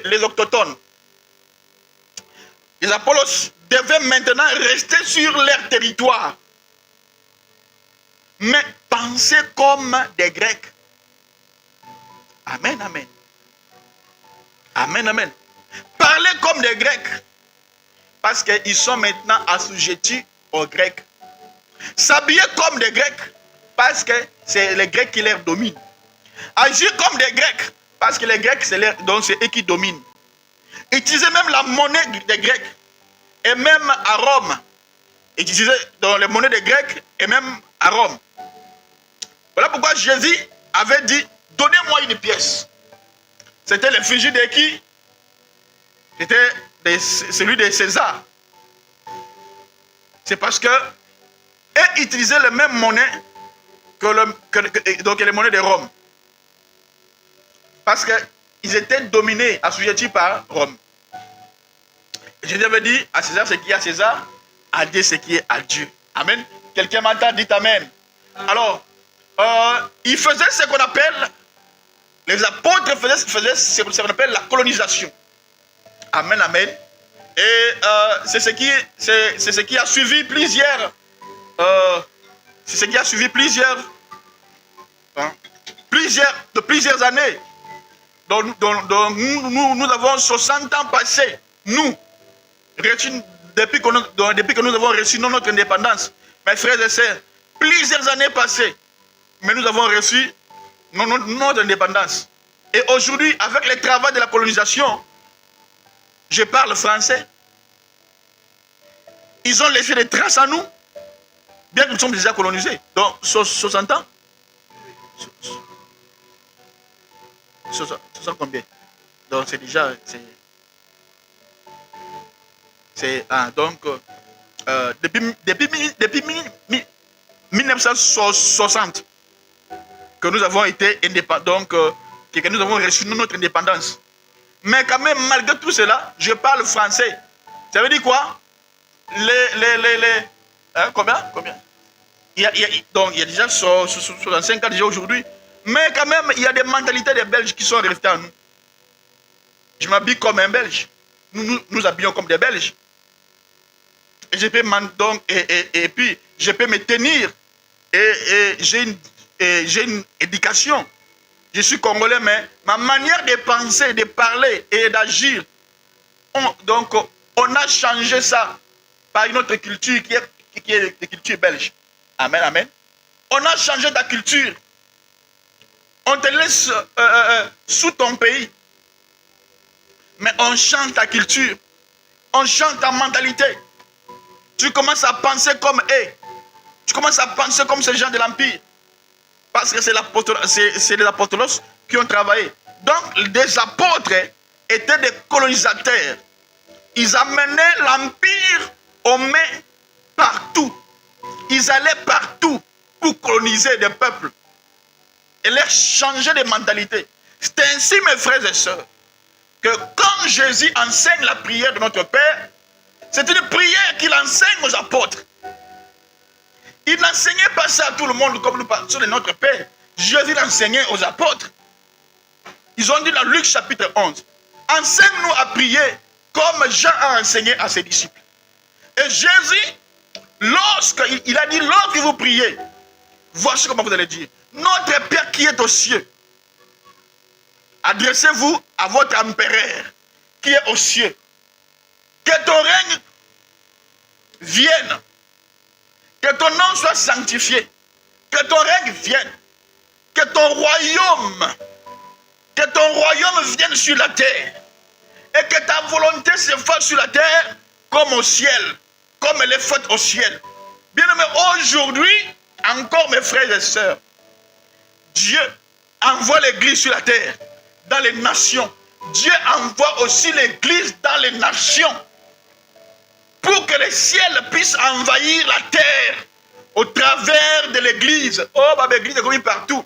les autochtones. Les apostolos devaient maintenant rester sur leur territoire. Mais penser comme des Grecs. Amen, amen. Amen, amen. Parler comme des Grecs. Parce qu'ils sont maintenant assujettis aux Grecs. S'habiller comme des Grecs. Parce que c'est les Grecs qui les dominent. Agir comme des Grecs. Parce que les Grecs, c'est eux qui dominent. Utiliser même la monnaie des Grecs. Et même à Rome. Utiliser dans les monnaies des Grecs et même à Rome. Voilà pourquoi Jésus avait dit, donnez-moi une pièce. C'était l'effigie de qui? C'était celui de César. C'est parce que eux utilisaient la même monnaie donc les monnaies de Rome. Parce qu'ils étaient dominés, assujettis par Rome. Jésus avait dit à César ce qui est à César, à Dieu ce qui est à Dieu. Amen. Quelqu'un m'entend, dit Amen. Alors, il faisait ce qu'on appelle Les apôtres faisaient ce qu'on appelle la colonisation. Amen, amen. Et c'est ce qui a suivi plusieurs. C'est ce qui a suivi plusieurs années. Donc nous avons 60 ans passés. Nous, depuis que nous avons reçu notre indépendance, mes frères et sœurs, plusieurs années passées, mais nous avons reçu notre indépendance. Et aujourd'hui, avec le travail de la colonisation, je parle français. Ils ont laissé des traces à nous, bien que nous sommes déjà colonisés. Donc, 60 ans. 60 combien? Donc, c'est déjà... donc, depuis 1960 que nous avons été indépendants, donc que nous avons reçu notre indépendance. Mais quand même, malgré tout cela, je parle français. Ça veut dire quoi? Combien? Donc, il y a déjà 65 ans déjà aujourd'hui. Mais quand même, il y a des mentalités des Belges qui sont restées à nous. Je m'habille comme un Belge. Nous habillons comme des Belges. Et je peux et puis, je peux me tenir. Et j'ai une éducation. Je suis congolais, mais ma manière de penser, de parler et d'agir, donc on a changé ça par une autre culture qui est la culture belge. Amen, amen. On a changé ta culture. On te laisse sous ton pays. Mais on change ta culture. On change ta mentalité. Tu commences à penser comme eux. Tu commences à penser comme ces gens de l'Empire. Parce que c'est les apôtres qui ont travaillé. Donc, les apôtres étaient des colonisateurs. Ils amenaient l'Empire aux mains partout. Ils allaient partout pour coloniser des peuples. Et leur changer de mentalité. C'est ainsi, mes frères et sœurs, que quand Jésus enseigne la prière de notre Père, c'est une prière qu'il enseigne aux apôtres. Il n'enseignait pas ça à tout le monde comme nous parlons de notre Père. Jésus l'enseignait aux apôtres. Ils ont dit dans Luc chapitre 11, enseigne-nous à prier comme Jean a enseigné à ses disciples. Et Jésus, lorsqu'il a dit, lorsque vous priez, voici comment vous allez dire, notre Père qui est aux cieux, adressez-vous à votre empereur qui est aux cieux. Que ton règne vienne. Que ton nom soit sanctifié. Que ton règne vienne. Que ton royaume vienne sur la terre. Et que ta volonté se fasse sur la terre comme au ciel. Comme elle est faite au ciel. Bien aimé, aujourd'hui, encore mes frères et sœurs, Dieu envoie l'église sur la terre, dans les nations. Dieu envoie aussi l'église dans les nations. Pour que le ciel puisse envahir la terre au travers de l'église. Oh, l'église est comme partout.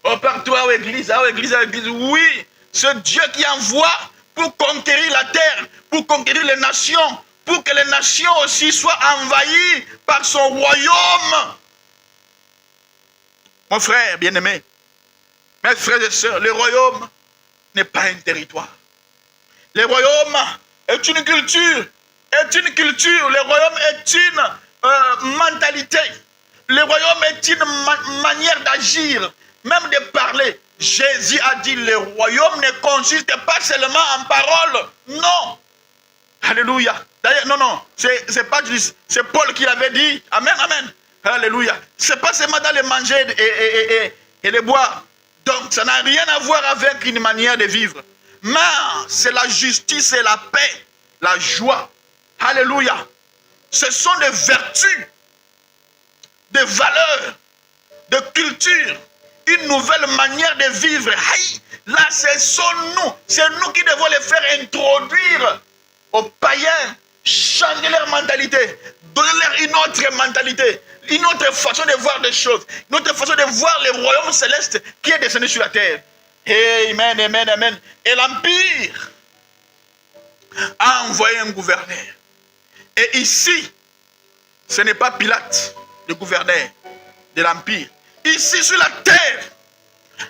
Oh, partout, l'église. Oui, c'est Dieu qui envoie pour conquérir la terre, pour conquérir les nations, pour que les nations aussi soient envahies par son royaume. Mon frère bien-aimé, mes frères et sœurs, le royaume n'est pas un territoire. Le royaume est une culture. Le royaume est une mentalité. Le royaume est une manière d'agir, même de parler. Jésus a dit, le royaume ne consiste pas seulement en paroles. Non. Alléluia. D'ailleurs, non, c'est pas juste, c'est Paul qui l'avait dit. Amen, amen. Alléluia. C'est pas seulement dans les manger et les boire. Donc, ça n'a rien à voir avec une manière de vivre. Mais c'est la justice et la paix, la joie. Alléluia. Ce sont des vertus, des valeurs, de culture, une nouvelle manière de vivre. Aïe, là, c'est nous qui devons les faire introduire aux païens, changer leur mentalité, donner leur une autre mentalité, une autre façon de voir des choses, une autre façon de voir le royaume céleste qui est descendu sur la terre. Amen, amen, amen. Et l'Empire a envoyé un gouverneur. Et ici, ce n'est pas Pilate, le gouverneur de l'Empire. Ici, sur la terre,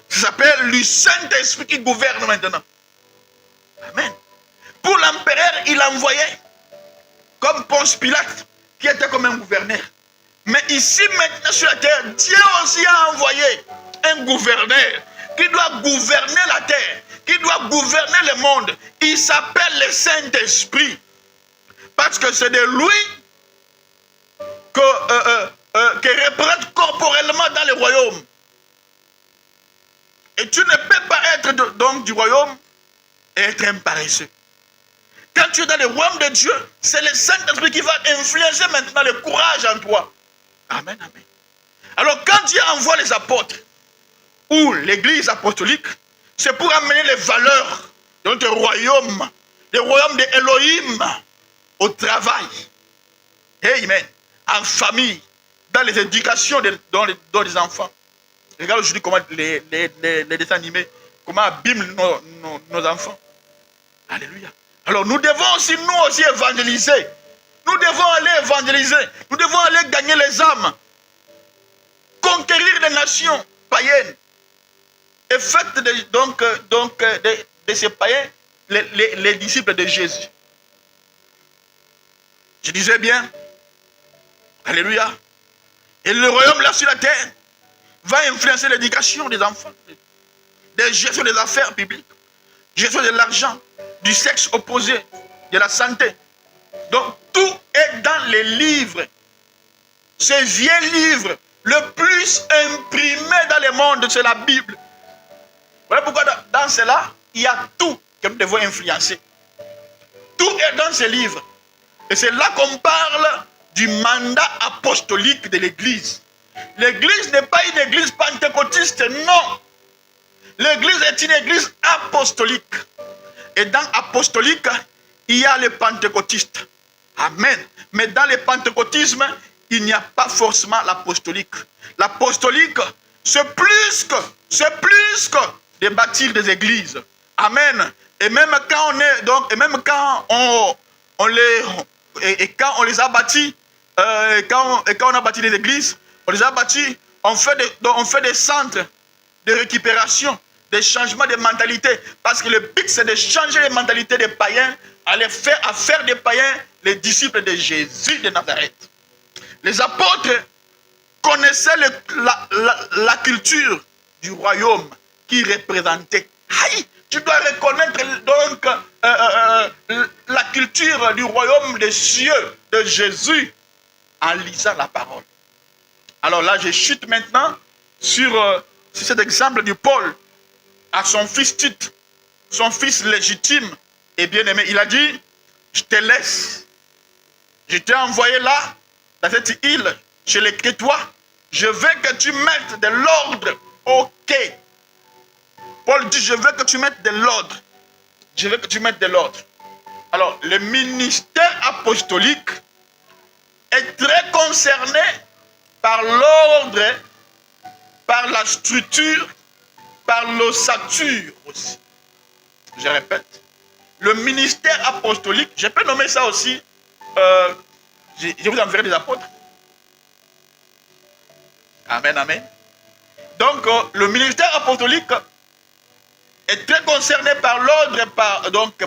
Ça s'appelle le Saint-Esprit qui gouverne maintenant. Amen. Pour l'empereur, il envoyait comme Ponce Pilate, qui était comme un gouverneur. Mais ici, maintenant, sur la terre, Dieu aussi a envoyé un gouverneur qui doit gouverner la terre, qui doit gouverner le monde. Il s'appelle le Saint-Esprit. Parce que c'est de lui que représente corporellement dans le royaume. Et tu ne peux pas être donc du royaume et être un paresseux. Quand tu es dans le royaume de Dieu, c'est le Saint-Esprit qui va influencer maintenant le courage en toi. Amen, amen. Alors quand Dieu envoie les apôtres ou l'église apostolique, c'est pour amener les valeurs de notre royaume, le royaume de Elohim, au travail. Amen. En famille, dans les éducations dans les enfants. Regarde aujourd'hui comment les dessins animés, comment abîment nos enfants. Alléluia. Alors nous devons aussi, nous aussi évangéliser. Nous devons aller évangéliser. Nous devons aller gagner les âmes. Conquérir les nations païennes. Et faites de ces païens les disciples de Jésus. Je disais bien. Alléluia. Et le royaume là sur la terre va influencer l'éducation des enfants. Des gestions des affaires publiques. Gestion de l'argent. Du sexe opposé. De la santé. Donc tout est dans les livres. Ce vieux livre le plus imprimé dans le monde, c'est la Bible. Voilà pourquoi dans cela, il y a tout que nous devons influencer. Tout est dans ce livre. Et c'est là qu'on parle du mandat apostolique de l'Église. L'Église n'est pas une église pentecôtiste, non. L'Église est une église apostolique. Et dans apostolique, il y a les pentecôtistes. Amen. Mais dans le pentecôtisme, il n'y a pas forcément l'apostolique. L'apostolique, c'est plus que de bâtir des églises. Amen. Et même quand on est donc, et même quand on les a bâtis, quand on a bâti des églises, on les a bâtis, on fait des centres de récupération, des changements de mentalité. Parce que le but, c'est de changer les mentalités des païens, à faire des païens les disciples de Jésus de Nazareth. Les apôtres connaissaient la culture du royaume qui représentait. Aïe, tu dois reconnaître donc la culture du royaume des cieux de Jésus en lisant la parole. Alors là, je chute maintenant sur cet exemple du Paul à son fils Tite, son fils légitime et bien-aimé. Il a dit, je te laisse. Je t'ai envoyé là, dans cette île, chez les Crétois. Je veux que tu mettes de l'ordre. Ok. Paul dit, je veux que tu mettes de l'ordre. Je veux que tu mettes de l'ordre. Alors, le ministère apostolique est très concerné par l'ordre, par la structure, par l'ossature aussi. Je répète. Le ministère apostolique, je peux nommer ça aussi, je vous enverrai des apôtres. Amen, amen. Donc, le ministère apostolique est très concerné par l'ordre,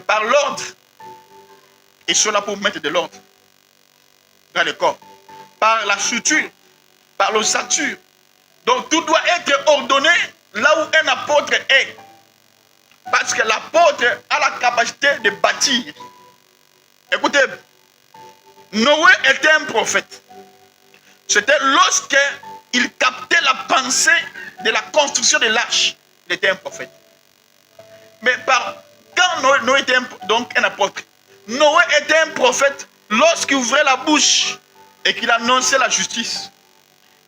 par l'ordre. Ils sont là pour mettre de l'ordre dans le corps. Par la structure, par l'ossature. Donc, tout doit être ordonné là où un apôtre est. Parce que l'apôtre a la capacité de bâtir. Écoutez, Noé était un prophète. C'était lorsqu'il captait la pensée de la construction de l'arche. Il était un prophète. Mais quand Noé était donc un apôtre, Noé était un prophète lorsqu'il ouvrait la bouche et qu'il annonçait la justice.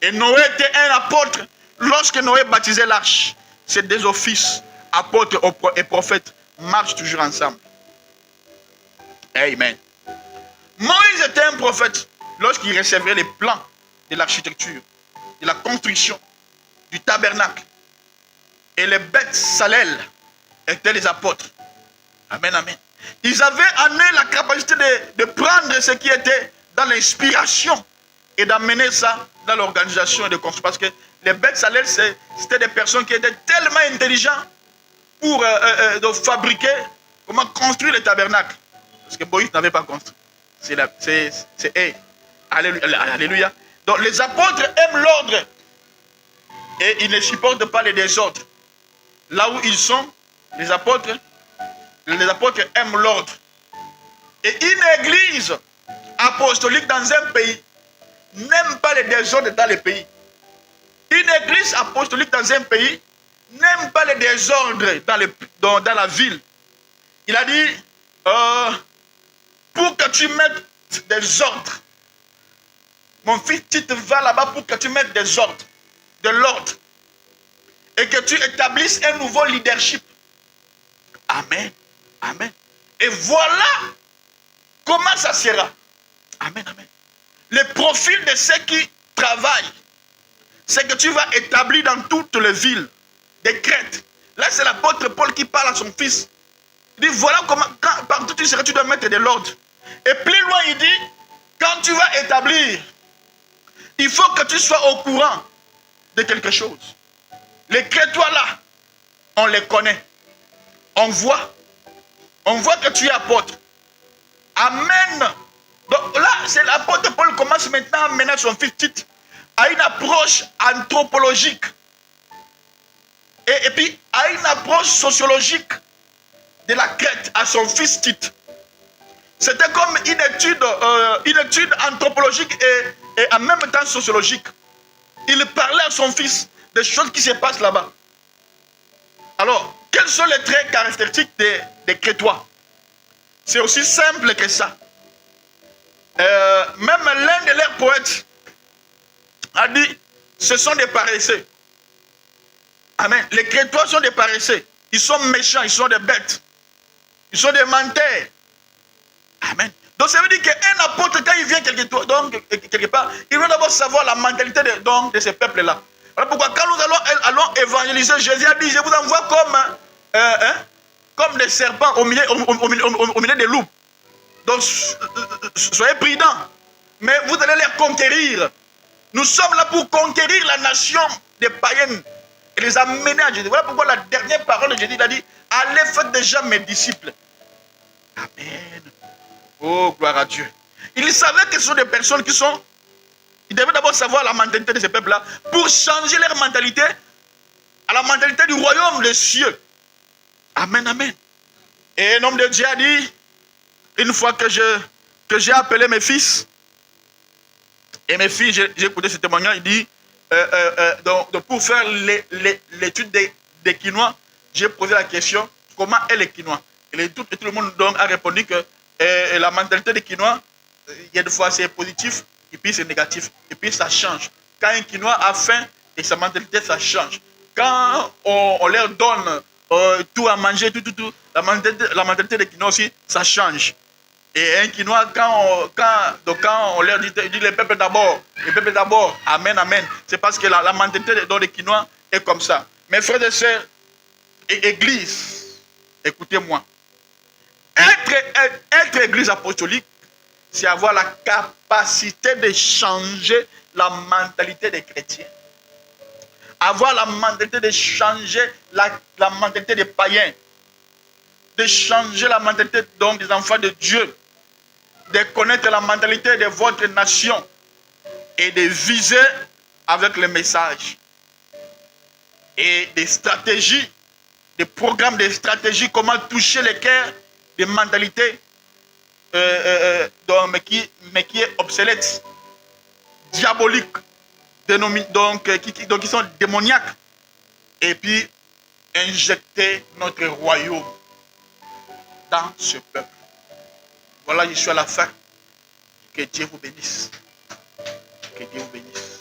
Et Noé était un apôtre lorsque Noé baptisait l'arche. Ces deux offices, apôtre et prophète, marchent toujours ensemble. Amen. Moïse était un prophète lorsqu'il recevait les plans de l'architecture, de la construction, du tabernacle. Et les bêtes salelles étaient les apôtres. Amen, amen. Ils avaient en eux la capacité de prendre ce qui était dans l'inspiration et d'amener ça dans l'organisation et de construire. Parce que Les Bezalel, c'était des personnes qui étaient tellement intelligentes pour de fabriquer, comment construire le tabernacle. Parce que Moïse n'avait pas construit. C'est alléluia. Donc les apôtres aiment l'ordre et ils ne supportent pas les désordres. Là où ils sont, les apôtres aiment l'ordre. Et une église apostolique dans un pays n'aime pas les désordres dans le pays. Une église apostolique dans un pays n'aime pas les désordres dans la ville. Il a dit, pour que tu mettes des ordres, mon fils, tu te vas là-bas pour que tu mettes des ordres, de l'ordre, et que tu établisses un nouveau leadership. Amen. Amen. Et voilà comment ça sera. Amen, amen. Le profil de ceux qui travaillent, c'est que tu vas établir dans toutes les villes des crêtes. Là, c'est l'apôtre Paul qui parle à son fils. Il dit, voilà comment, partout tu seras, tu dois mettre de l'ordre. Et plus loin, il dit, quand tu vas établir, il faut que tu sois au courant de quelque chose. Les crétois là, on les connaît. On voit que tu es apôtre. Amen. Donc là, c'est l'apôtre Paul qui commence maintenant à mener son fils Tite à une approche anthropologique. Et puis à une approche sociologique de la Crète à son fils Tite. C'était comme une étude anthropologique et en même temps sociologique. Il parlait à son fils des choses qui se passent là-bas. Alors, quels sont les traits caractéristiques des Crétois? C'est aussi simple que ça. Même l'un de leurs poètes a dit, ce sont des paresseux. Amen. Les Crétois sont des paresseux. Ils sont méchants, ils sont des bêtes. Ils sont des menteurs. Amen. Donc ça veut dire qu'un apôtre, quand il vient quelque part, il doit d'abord savoir la mentalité de ces peuples-là. Voilà pourquoi quand nous allons évangéliser, Jésus a dit, je vous envoie comme des serpents au milieu des loups. Donc soyez prudents. Mais vous allez les conquérir. Nous sommes là pour conquérir la nation des païens et les amener à Jésus. Voilà pourquoi la dernière parole de Jésus, il a dit, allez faites déjà mes disciples. Amen. Oh, gloire à Dieu. Il savait que ce sont des personnes qui sont... Ils devaient d'abord savoir la mentalité de ces peuples-là pour changer leur mentalité à la mentalité du royaume des cieux. Amen, amen. Et un homme de Dieu a dit, une fois que j'ai appelé mes fils, et mes filles, j'ai écouté ce témoignage, il dit, donc pour faire l'étude des quinois, j'ai posé la question, comment est le quinois? Et tout le monde donc a répondu que la mentalité des quinois, il y a des fois c'est positif, et puis c'est négatif, et puis ça change. Quand un quinois a faim, et sa mentalité, ça change. Quand on leur donne tout à manger, tout, la mentalité des quinois aussi, ça change. Et un quinois, quand on leur dit les peuples d'abord, amen, amen. C'est parce que la mentalité des quinois est comme ça. Mes frères et sœurs, église, écoutez-moi. Être église apostolique, c'est avoir la capacité de changer la mentalité des chrétiens. Avoir la mentalité de changer la mentalité des païens. De changer la mentalité donc des enfants de Dieu. De connaître la mentalité de votre nation. Et de viser avec le message. Et des stratégies, des programmes, des stratégies, comment toucher les cœurs, des mentalités mais qui est obsolète, diabolique, qui sont démoniaques, et puis injecter notre royaume dans ce peuple. Voilà, je suis à la fin. Que Dieu vous bénisse. Que Dieu vous bénisse.